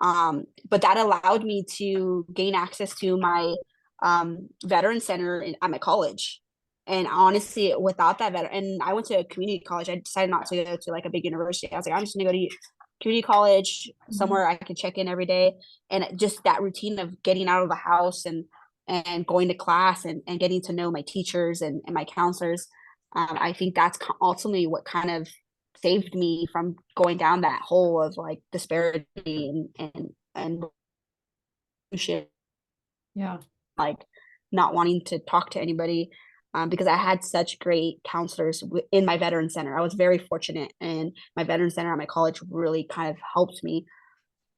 But that allowed me to gain access to my veteran center at my college. And honestly, without that veteran, and I went to a community college. I decided not to go to like a big university. I was like, I'm just gonna go to community college Mhm. somewhere I can check in every day. And just that routine of getting out of the house and going to class and getting to know my teachers and my counselors. I think that's ultimately what kind of saved me from going down that hole of like disparity and Yeah. like not wanting to talk to anybody, because I had such great counselors in my veteran center. I was very fortunate, and my veteran center at my college really kind of helped me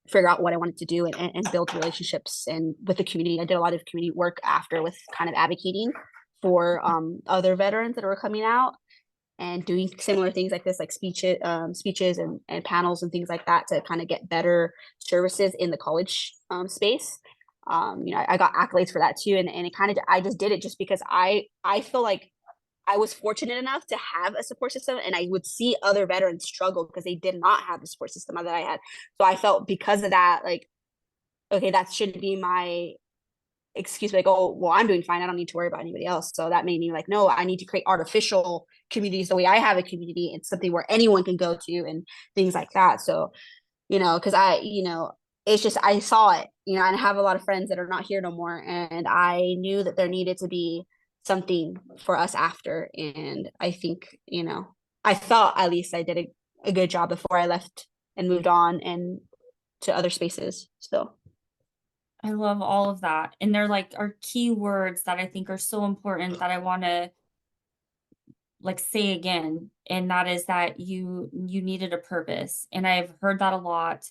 figure out what I wanted to do and build relationships and with the community. I did a lot of community work after with kind of advocating for other veterans that were coming out and doing similar things like this, like speeches and panels and things like that to kind of get better services in the college space. I got accolades for that too, and it kind of I just did it just because I feel like I was fortunate enough to have a support system, and I would see other veterans struggle because they did not have the support system that I had. So I felt because of that, like, okay, that shouldn't be my excuse, like, oh, well, I'm doing fine, I don't need to worry about anybody else. So that made me like, no, I need to create artificial communities the way I have a community. It's something where anyone can go to and things like that. So, because it's just I saw it, and I have a lot of friends that are not here no more, and I knew that there needed to be something for us after. And I think, I thought at least I did a good job before I left and moved on and to other spaces. So I love all of that. And they're like are key words that I think are so important that I want to like say again. And that is that you needed a purpose. And I've heard that a lot.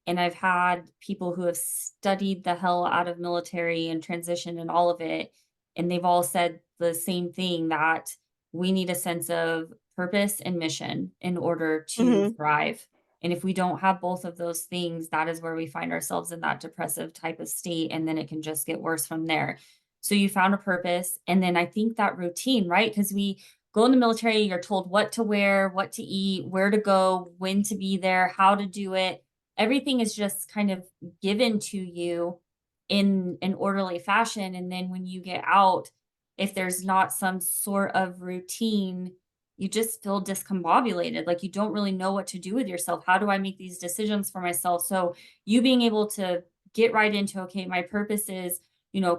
And I've had people who have studied the hell out of military and transition and all of it. And they've all said the same thing that we need a sense of purpose and mission in order to mhm. thrive. And if we don't have both of those things, that is where we find ourselves in that depressive type of state. And then it can just get worse from there. So you found a purpose. And then I think that routine, right? Because we go in the military, you're told what to wear, what to eat, where to go, when to be there, how to do it. Everything is just kind of given to you in an orderly fashion. And then when you get out, if there's not some sort of routine, you just feel discombobulated. Like you don't really know what to do with yourself. How do I make these decisions for myself? So you being able to get right into, okay, my purpose is,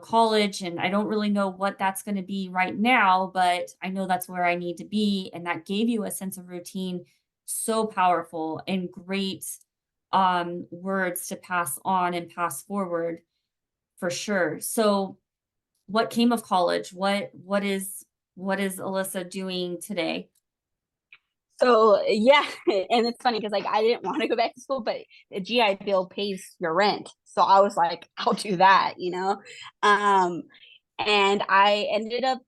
college, and I don't really know what that's going to be right now, but I know that's where I need to be. And that gave you a sense of routine, so powerful and great words to pass on and pass forward for sure. So what came of college? What is Alyssa doing today? So yeah, and it's funny because like I didn't want to go back to school, but the GI Bill pays your rent, so I was like, I'll do that. Um, and I ended up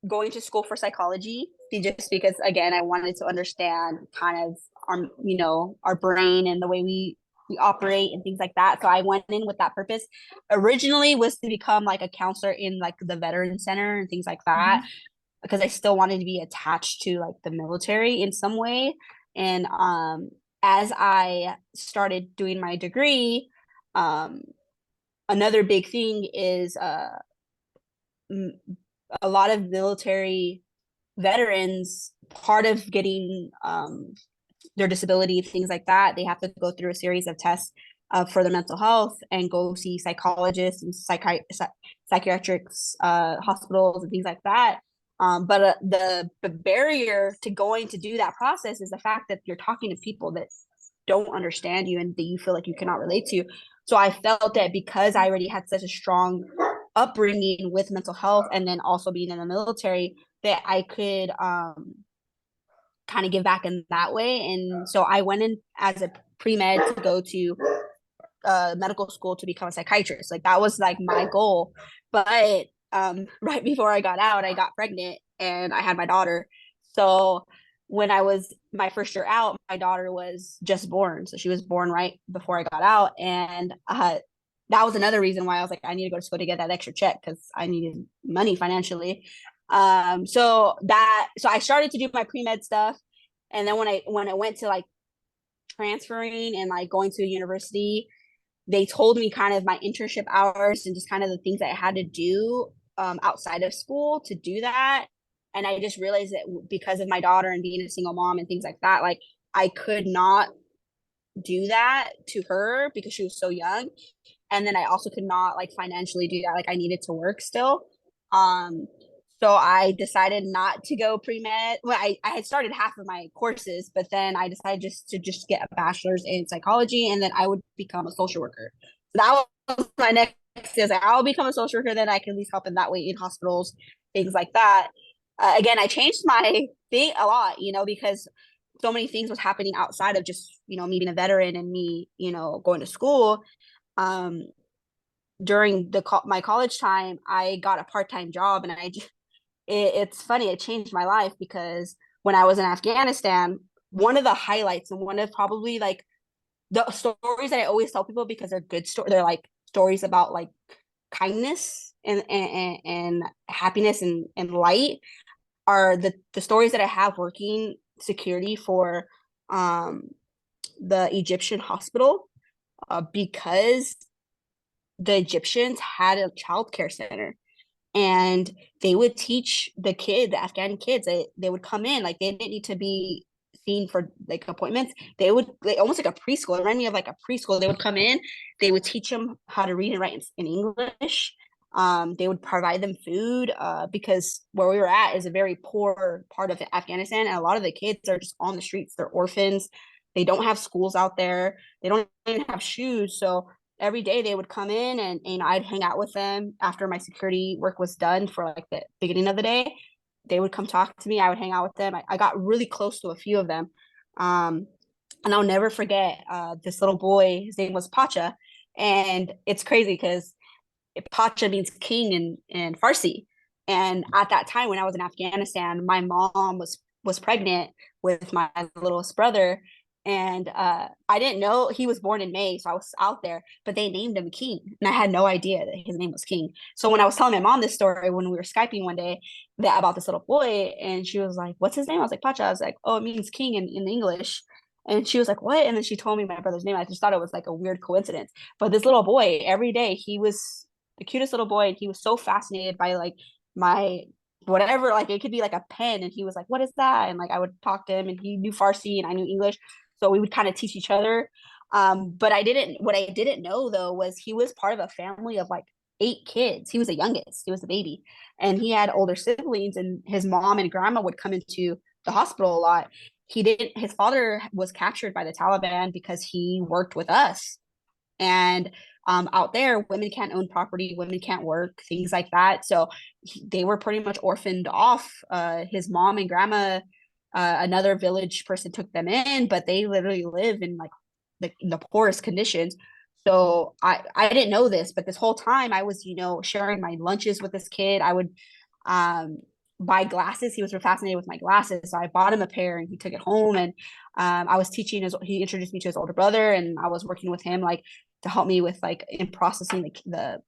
going to school for psychology just because again I wanted to understand kind of our brain and the way we operate and things like that. So I went in with that purpose. Originally was to become like a counselor in like the veteran center and things like that Mhm. because I still wanted to be attached to like the military in some way. And as I started doing my degree, um, another big thing is a lot of military veterans, part of getting their disability, things like that, they have to go through a series of tests for their mental health and go see psychologists and psychiatric hospitals and things like that. But the barrier to going to do that process is the fact that you're talking to people that don't understand you and that you feel like you cannot relate to. So I felt that because I already had such a strong upbringing with mental health and then also being in the military, that I could kind of give back in that way. And so I went in as a pre-med to go to medical school to become a psychiatrist. Like that was like my goal. But right before I got out, I got pregnant and I had my daughter. So when I was my first year out, my daughter was just born. So she was born right before I got out. And that was another reason why I was like, I need to go to school to get that extra check because I needed money financially. So I started to do my pre-med stuff. And then when I went to like transferring and like going to a university, they told me kind of my internship hours and just kind of the things that I had to do outside of school to do that. And I just realized that because of my daughter and being a single mom and things like that, like I could not do that to her because she was so young. And then I also could not like financially do that. Like I needed to work still. Um, so I decided not to go pre-med. Well, I had started half of my courses, but then I decided just get a bachelor's in psychology, and then I would become a social worker. So that was my next is like, I'll become a social worker, then I can at least help in that way in hospitals, things like that. Again, I changed my thing a lot, because so many things was happening outside of just, me being a veteran and me, going to school. Um, During my college time, I got a part-time job, and it's funny, it changed my life because when I was in Afghanistan, one of the highlights and one of probably like the stories that I always tell people because they're good stories, they're like stories about like kindness and happiness and light are the stories that I have working security for um the Egyptian hospital, because the Egyptians had a child care center, and they would teach the Afghan kids. They would come in, like they didn't need to be seen for like appointments. They would like almost like a preschool. It reminded me of like a preschool. They would come in, they would teach them how to read and write in English. They would provide them food, because where we were at is a very poor part of Afghanistan, and a lot of the kids are just on the streets. They're orphans. They don't have schools out there. They don't even have shoes. So every day they would come in, and I'd hang out with them after my security work was done for like the beginning of the day. They would come talk to me. I would hang out with them. I got really close to a few of them. Um, and I'll never forget this little boy. His name was Pacha. And it's crazy because Pacha means king in Farsi. And at that time when I was in Afghanistan, my mom was pregnant with my littlest brother. And I didn't know he was born in May, so I was out there, but they named him King. And I had no idea that his name was King. So when I was telling my mom this story, when we were Skyping one day, that about this little boy, and she was like, "What's his name?" I was like, "Pacha." I was like, "Oh, it means king in English." And she was like, "What?" And then she told me my brother's name. I just thought it was like a weird coincidence. But this little boy, every day, he was the cutest little boy, and he was so fascinated by like my whatever, like it could be like a pen, and he was like, "What is that?" And like I would talk to him, and he knew Farsi and I knew English, so we would kind of teach each other. But what I didn't know though was he was part of a family of like 8 kids. He was the youngest, he was the baby, and he had older siblings, and his mom and grandma would come into the hospital a lot. He didn't His father was captured by the Taliban because he worked with us. And out there, women can't own property, women can't work, things like that. So they were pretty much orphaned off. His mom and grandma, another village person took them in, but they literally live in like the poorest conditions. So I didn't know this, but this whole time I was, sharing my lunches with this kid. I would um, buy glasses. He was fascinated with my glasses, so I bought him a pair, and he took it home. And I was teaching he introduced me to his older brother, and I was working with him like to help me with like in processing the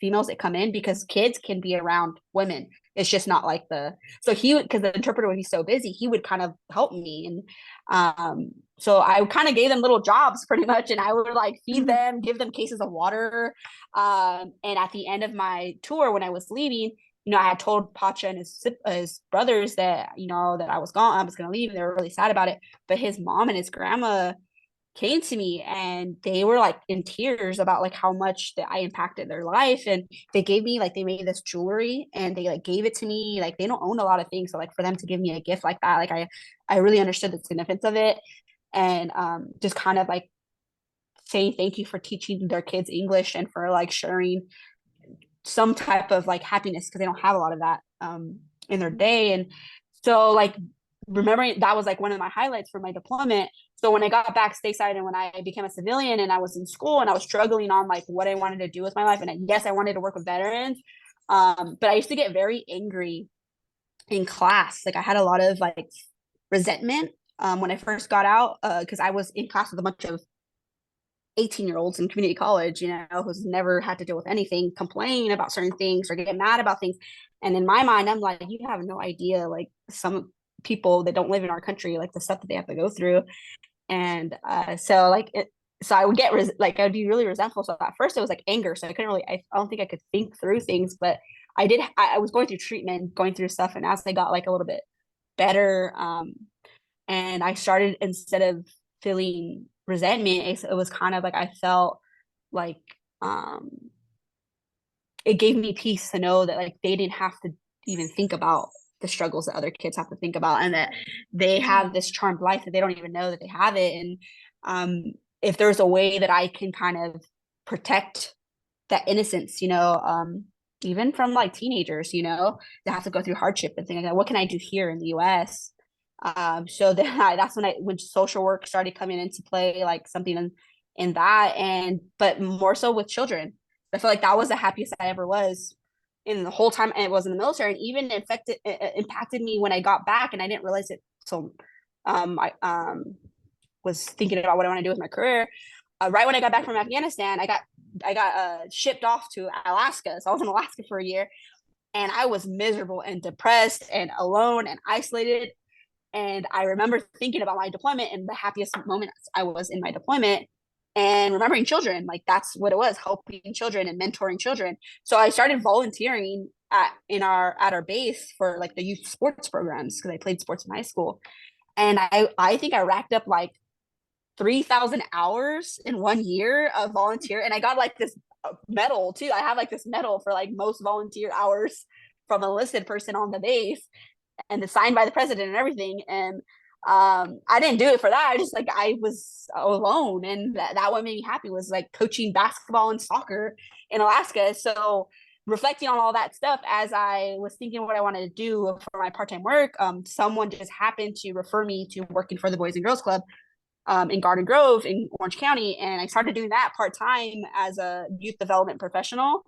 females that come in, because kids can be around women. It's just not like so because the interpreter would be so busy, he would kind of help me. And so I kind of gave them little jobs pretty much, and I would like feed them, give them cases of water. And at the end of my tour, when I was leaving, I had told Pacha and his brothers that, that I was gone, I was going to leave. And they were really sad about it. But his mom and his grandma came to me, and they were like in tears about like how much that I impacted their life. And they made this jewelry, and they like gave it to me. Like they don't own a lot of things. So like for them to give me a gift like that, like I really understood the significance of it. And just kind of like saying thank you for teaching their kids English and for like sharing some type of like happiness, because they don't have a lot of that in their day. And so like remembering that was like one of my highlights for my deployment. So when I got back stateside and when I became a civilian and I was in school and I was struggling on like what I wanted to do with my life, and yes, I wanted to work with veterans, but I used to get very angry in class. Like I had a lot of like resentment when I first got out, because I was in class with a bunch of 18-year-olds in community college, who's never had to deal with anything, complain about certain things or get mad about things. And in my mind, I'm like, you have no idea, like some people that don't live in our country, like the stuff that they have to go through. And so like so I would get like I would be really resentful. So at first it was like anger. So I couldn't really, I don't think I could think through things, but I was going through treatment, going through stuff. And as I got like a little bit better, and I started, instead of feeling resentment, it was kind of like I felt like, um, it gave me peace to know that like they didn't have to even think about the struggles that other kids have to think about, and that they have Yeah. this charmed life that they don't even know that they have it. And if there's a way that I can kind of protect that innocence, even from like teenagers, that have to go through hardship and things like that, what can I do here in the US? So then that's when social work started coming into play, like something in that, and but more so with children. I feel like that was the happiest I ever was in the whole time I was in the military, and even impacted me when I got back, and I didn't realize it. So I was thinking about what I want to do with my career. Right when I got back from Afghanistan, I got shipped off to Alaska. So I was in Alaska for a year, and I was miserable and depressed and alone and isolated. And I remember thinking about my deployment and the happiest moments I was in my deployment, and remembering children. Like that's what it was, helping children and mentoring children. So I started volunteering at our base for like the youth sports programs, because I played sports in high school. And I think I racked up like 3,000 hours in 1 year of volunteer. And I got like this medal too. I have like this medal for like most volunteer hours from a enlisted person on the base, and it's signed by the president and everything. And I didn't do it for that. I just like, I was alone. And that what made me happy was like coaching basketball and soccer in Alaska. So reflecting on all that stuff, as I was thinking what I wanted to do for my part-time work, someone just happened to refer me to working for the Boys and Girls Club in Garden Grove in Orange County. And I started doing that part-time as a youth development professional.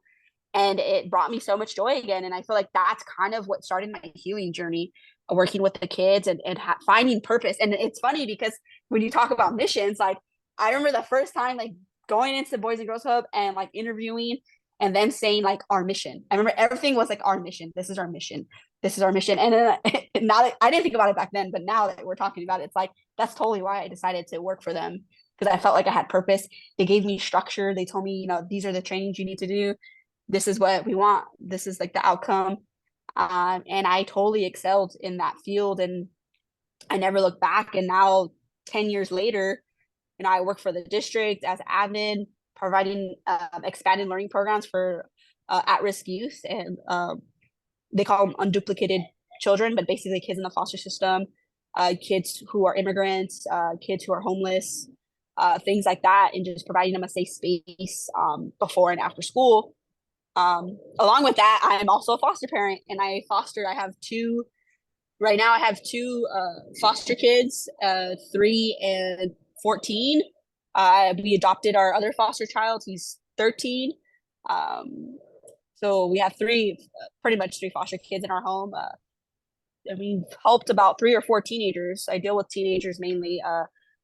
And it brought me so much joy again. And I feel like that's kind of what started my healing journey, working with the kids and finding purpose. And it's funny because when you talk about missions, like I remember the first time like going into the Boys and Girls Club and like interviewing, and then saying like our mission. I remember everything was like our mission. This is our mission. This is our mission. And then now that I didn't think about it back then, but now that we're talking about it, it's like that's totally why I decided to work for them, because I felt like I had purpose. They gave me structure. They told me, these are the trainings you need to do. This is what we want. This is like the outcome. And I totally excelled in that field, and I never looked back. And now 10 years later, I work for the district as admin, providing expanded learning programs for at-risk youth. And they call them unduplicated children, but basically kids in the foster system, kids who are immigrants, kids who are homeless, things like that, and just providing them a safe space before and after school. Along with that, I'm also a foster parent, and I have two, right now I have two foster kids, 3 and 14. We adopted our other foster child. He's 13. So we have pretty much three foster kids in our home. And we've helped about 3 or 4 teenagers. I deal with teenagers mainly,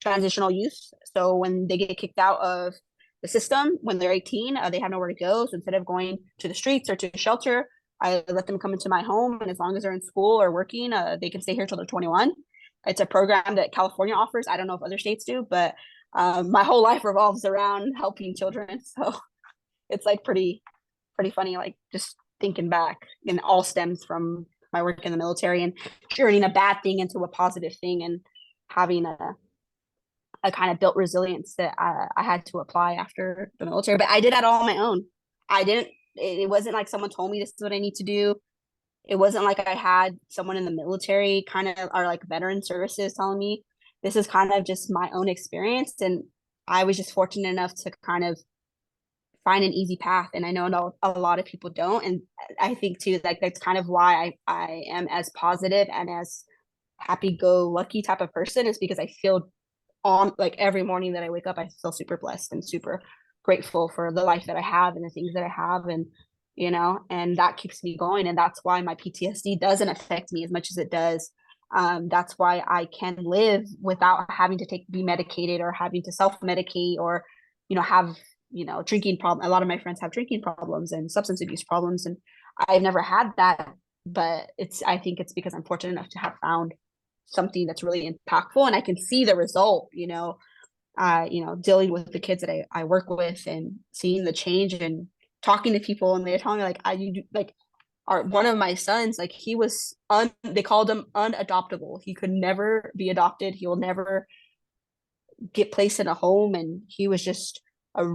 transitional youth. So when they get kicked out of the system when they're 18, they have nowhere to go. So instead of going to the streets or to a shelter, I let them come into my home. And as long as they're in school or working, they can stay here till they're 21. It's a program that California offers. I don't know if other states do, but my whole life revolves around helping children. So it's like pretty funny, like just thinking back, and all stems from my work in the military and turning a bad thing into a positive thing, and having a kind of built resilience that I had to apply after the military. But I did that all on my own. I didn't, it wasn't like someone told me this is what I need to do. It wasn't like I had someone in the military kind of, or like veteran services telling me. This is kind of just my own experience. And I was just fortunate enough to kind of find an easy path. And I know a lot of people don't. And I think too, like that's kind of why I am as positive and as happy go lucky type of person, is because I feel on like every morning that I wake up, I feel super blessed and super grateful for the life that I have and the things that I have. And, and that keeps me going. And that's why my PTSD doesn't affect me as much as it does. That's why I can live without having to be medicated or having to self-medicate or, have, drinking problem. A lot of my friends have drinking problems and substance abuse problems. And I've never had that, but I think it's because I'm fortunate enough to have found something that's really impactful, and I can see the result, dealing with the kids that I work with and seeing the change and talking to people, and they're telling me like one of my sons, like he was they called him unadoptable. He could never be adopted. He will never get placed in a home, and he was just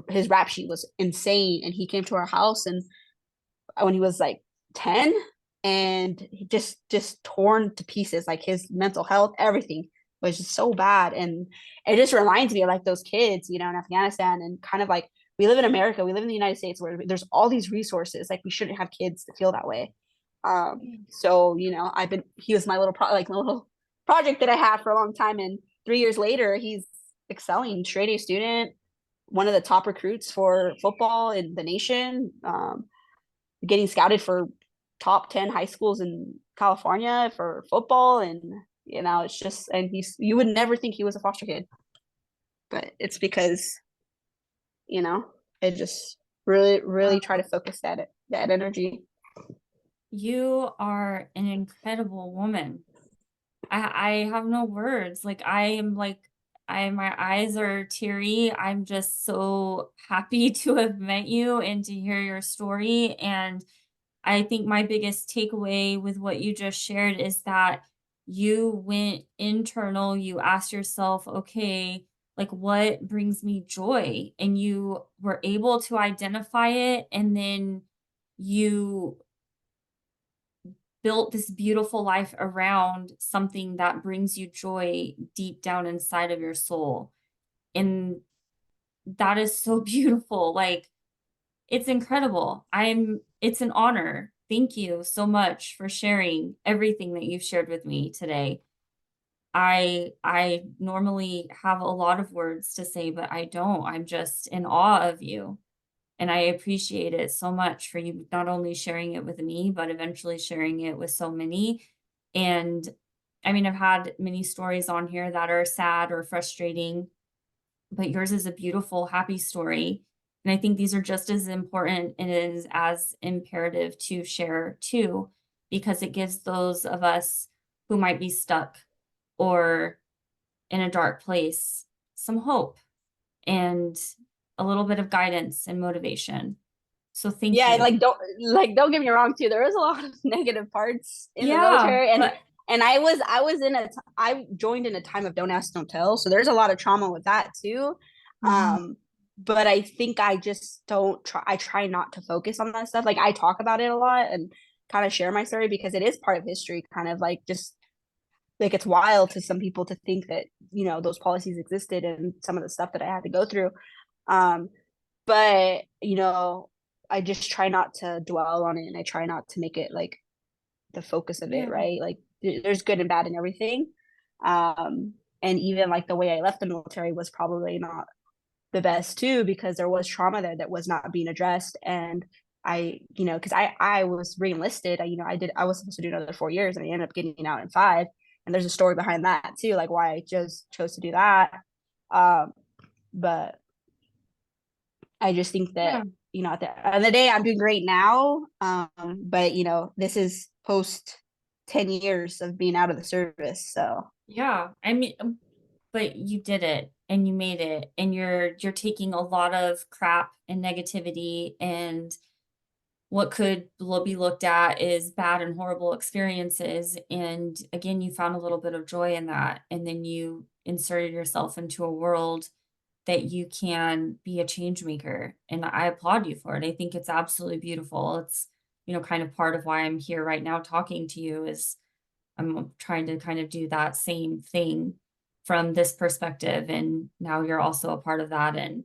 his rap sheet was insane. And he came to our house and when he was like 10, and he just torn to pieces, like his mental health, everything was just so bad. And it just reminds me of like those kids, in Afghanistan, and kind of like we live in America, we live in the United States where there's all these resources. Like we shouldn't have kids that feel that way. So he was my my little project that I had for a long time, and 3 years later he's excelling, straight A student, one of the top recruits for football in the nation, getting scouted for top 10 high schools in California for football. And it's just, and you would never think he was a foster kid, but it's because you know I just really try to focus that energy. You are an incredible woman. I have no words. Like I am like my eyes are teary. I'm just so happy to have met you and to hear your story. And I think my biggest takeaway with what you just shared is that you went internal, you asked yourself, okay, like what brings me joy? And you were able to identify it, and then you built this beautiful life around something that brings you joy deep down inside of your soul. And that is so beautiful. Like it's incredible. It's an honor. Thank you so much for sharing everything that you've shared with me today. I normally have a lot of words to say, but I don't. I'm just in awe of you. And I appreciate it so much for you not only sharing it with me, but eventually sharing it with so many. And I mean, I've had many stories on here that are sad or frustrating, but yours is a beautiful, happy story. And I think these are just as important and it is as imperative to share too, because it gives those of us who might be stuck or in a dark place some hope and a little bit of guidance and motivation. So thank Yeah, and you. don't get me wrong too. There was a lot of negative parts in the Yeah, military, and but I joined in a time of don't ask, don't tell. So there's a lot of trauma with that too. mhm, Um, but I think I just don't try. I try not to focus on that stuff. Like I talk about it a lot and kind of share my story because it is part of history. Kind of like just like it's wild to some people to think that those policies existed and some of the stuff that I had to go through. Um, but I just try not to dwell on it, and I try not to make it like the focus of it, yeah, right? Like there's good and bad in everything. um and even like the way I left the military was probably not the best too, because there was trauma there that was not being addressed. And because I was re-enlisted. I was supposed to do another 4 years, and I ended up getting out in 5. And there's a story behind that too, like why I just chose to do that. um but I just think that, yeah, at the end of the day, I'm doing great now. But this is post 10 years of being out of the service. So yeah. I mean, but you did it and you made it, and you're taking a lot of crap and negativity and what could be looked at is bad and horrible experiences. And again, you found a little bit of joy in that. And then you inserted yourself into a world that you can be a change maker. And I applaud you for it. I think it's absolutely beautiful. It's, kind of part of why I'm here right now talking to you is I'm trying to kind of do that same thing from this perspective. And now you're also a part of that. And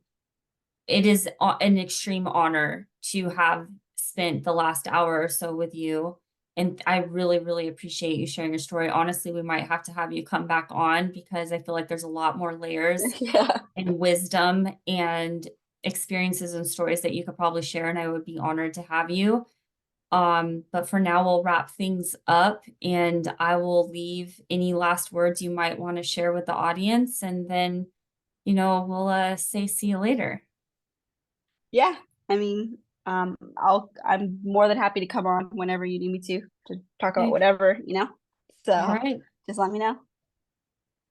it is an extreme honor to have spent the last hour or so with you. And I really, really appreciate you sharing your story. Honestly, we might have to have you come back on because I feel like there's a lot more layers yeah. and wisdom and experiences and stories that you could probably share. And I would be honored to have you. But for now, we'll wrap things up and I will leave any last words you might want to share with the audience. And then, we'll say see you later. Yeah. I mean, I'm more than happy to come on whenever you need me to talk about Okay. whatever, All So right. just let me know.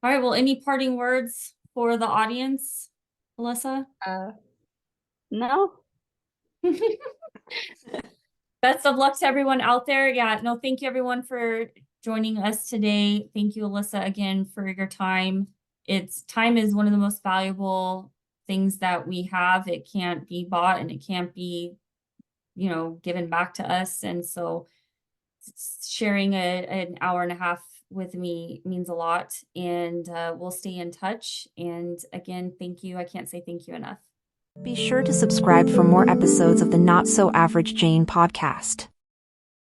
All right. Well, any parting words for the audience, Alessia? No. Best of luck to everyone out there. Yeah, no, thank you everyone for joining us today. Thank you, Alessia, again for your time. Time is one of the most valuable things that we have. It can't be bought and it can't be, given back to us. And so sharing an hour and a half with me means a lot. And we'll stay in touch. And again, thank you. I can't say thank you enough. Be sure to subscribe for more episodes of the Not So Average Jane podcast.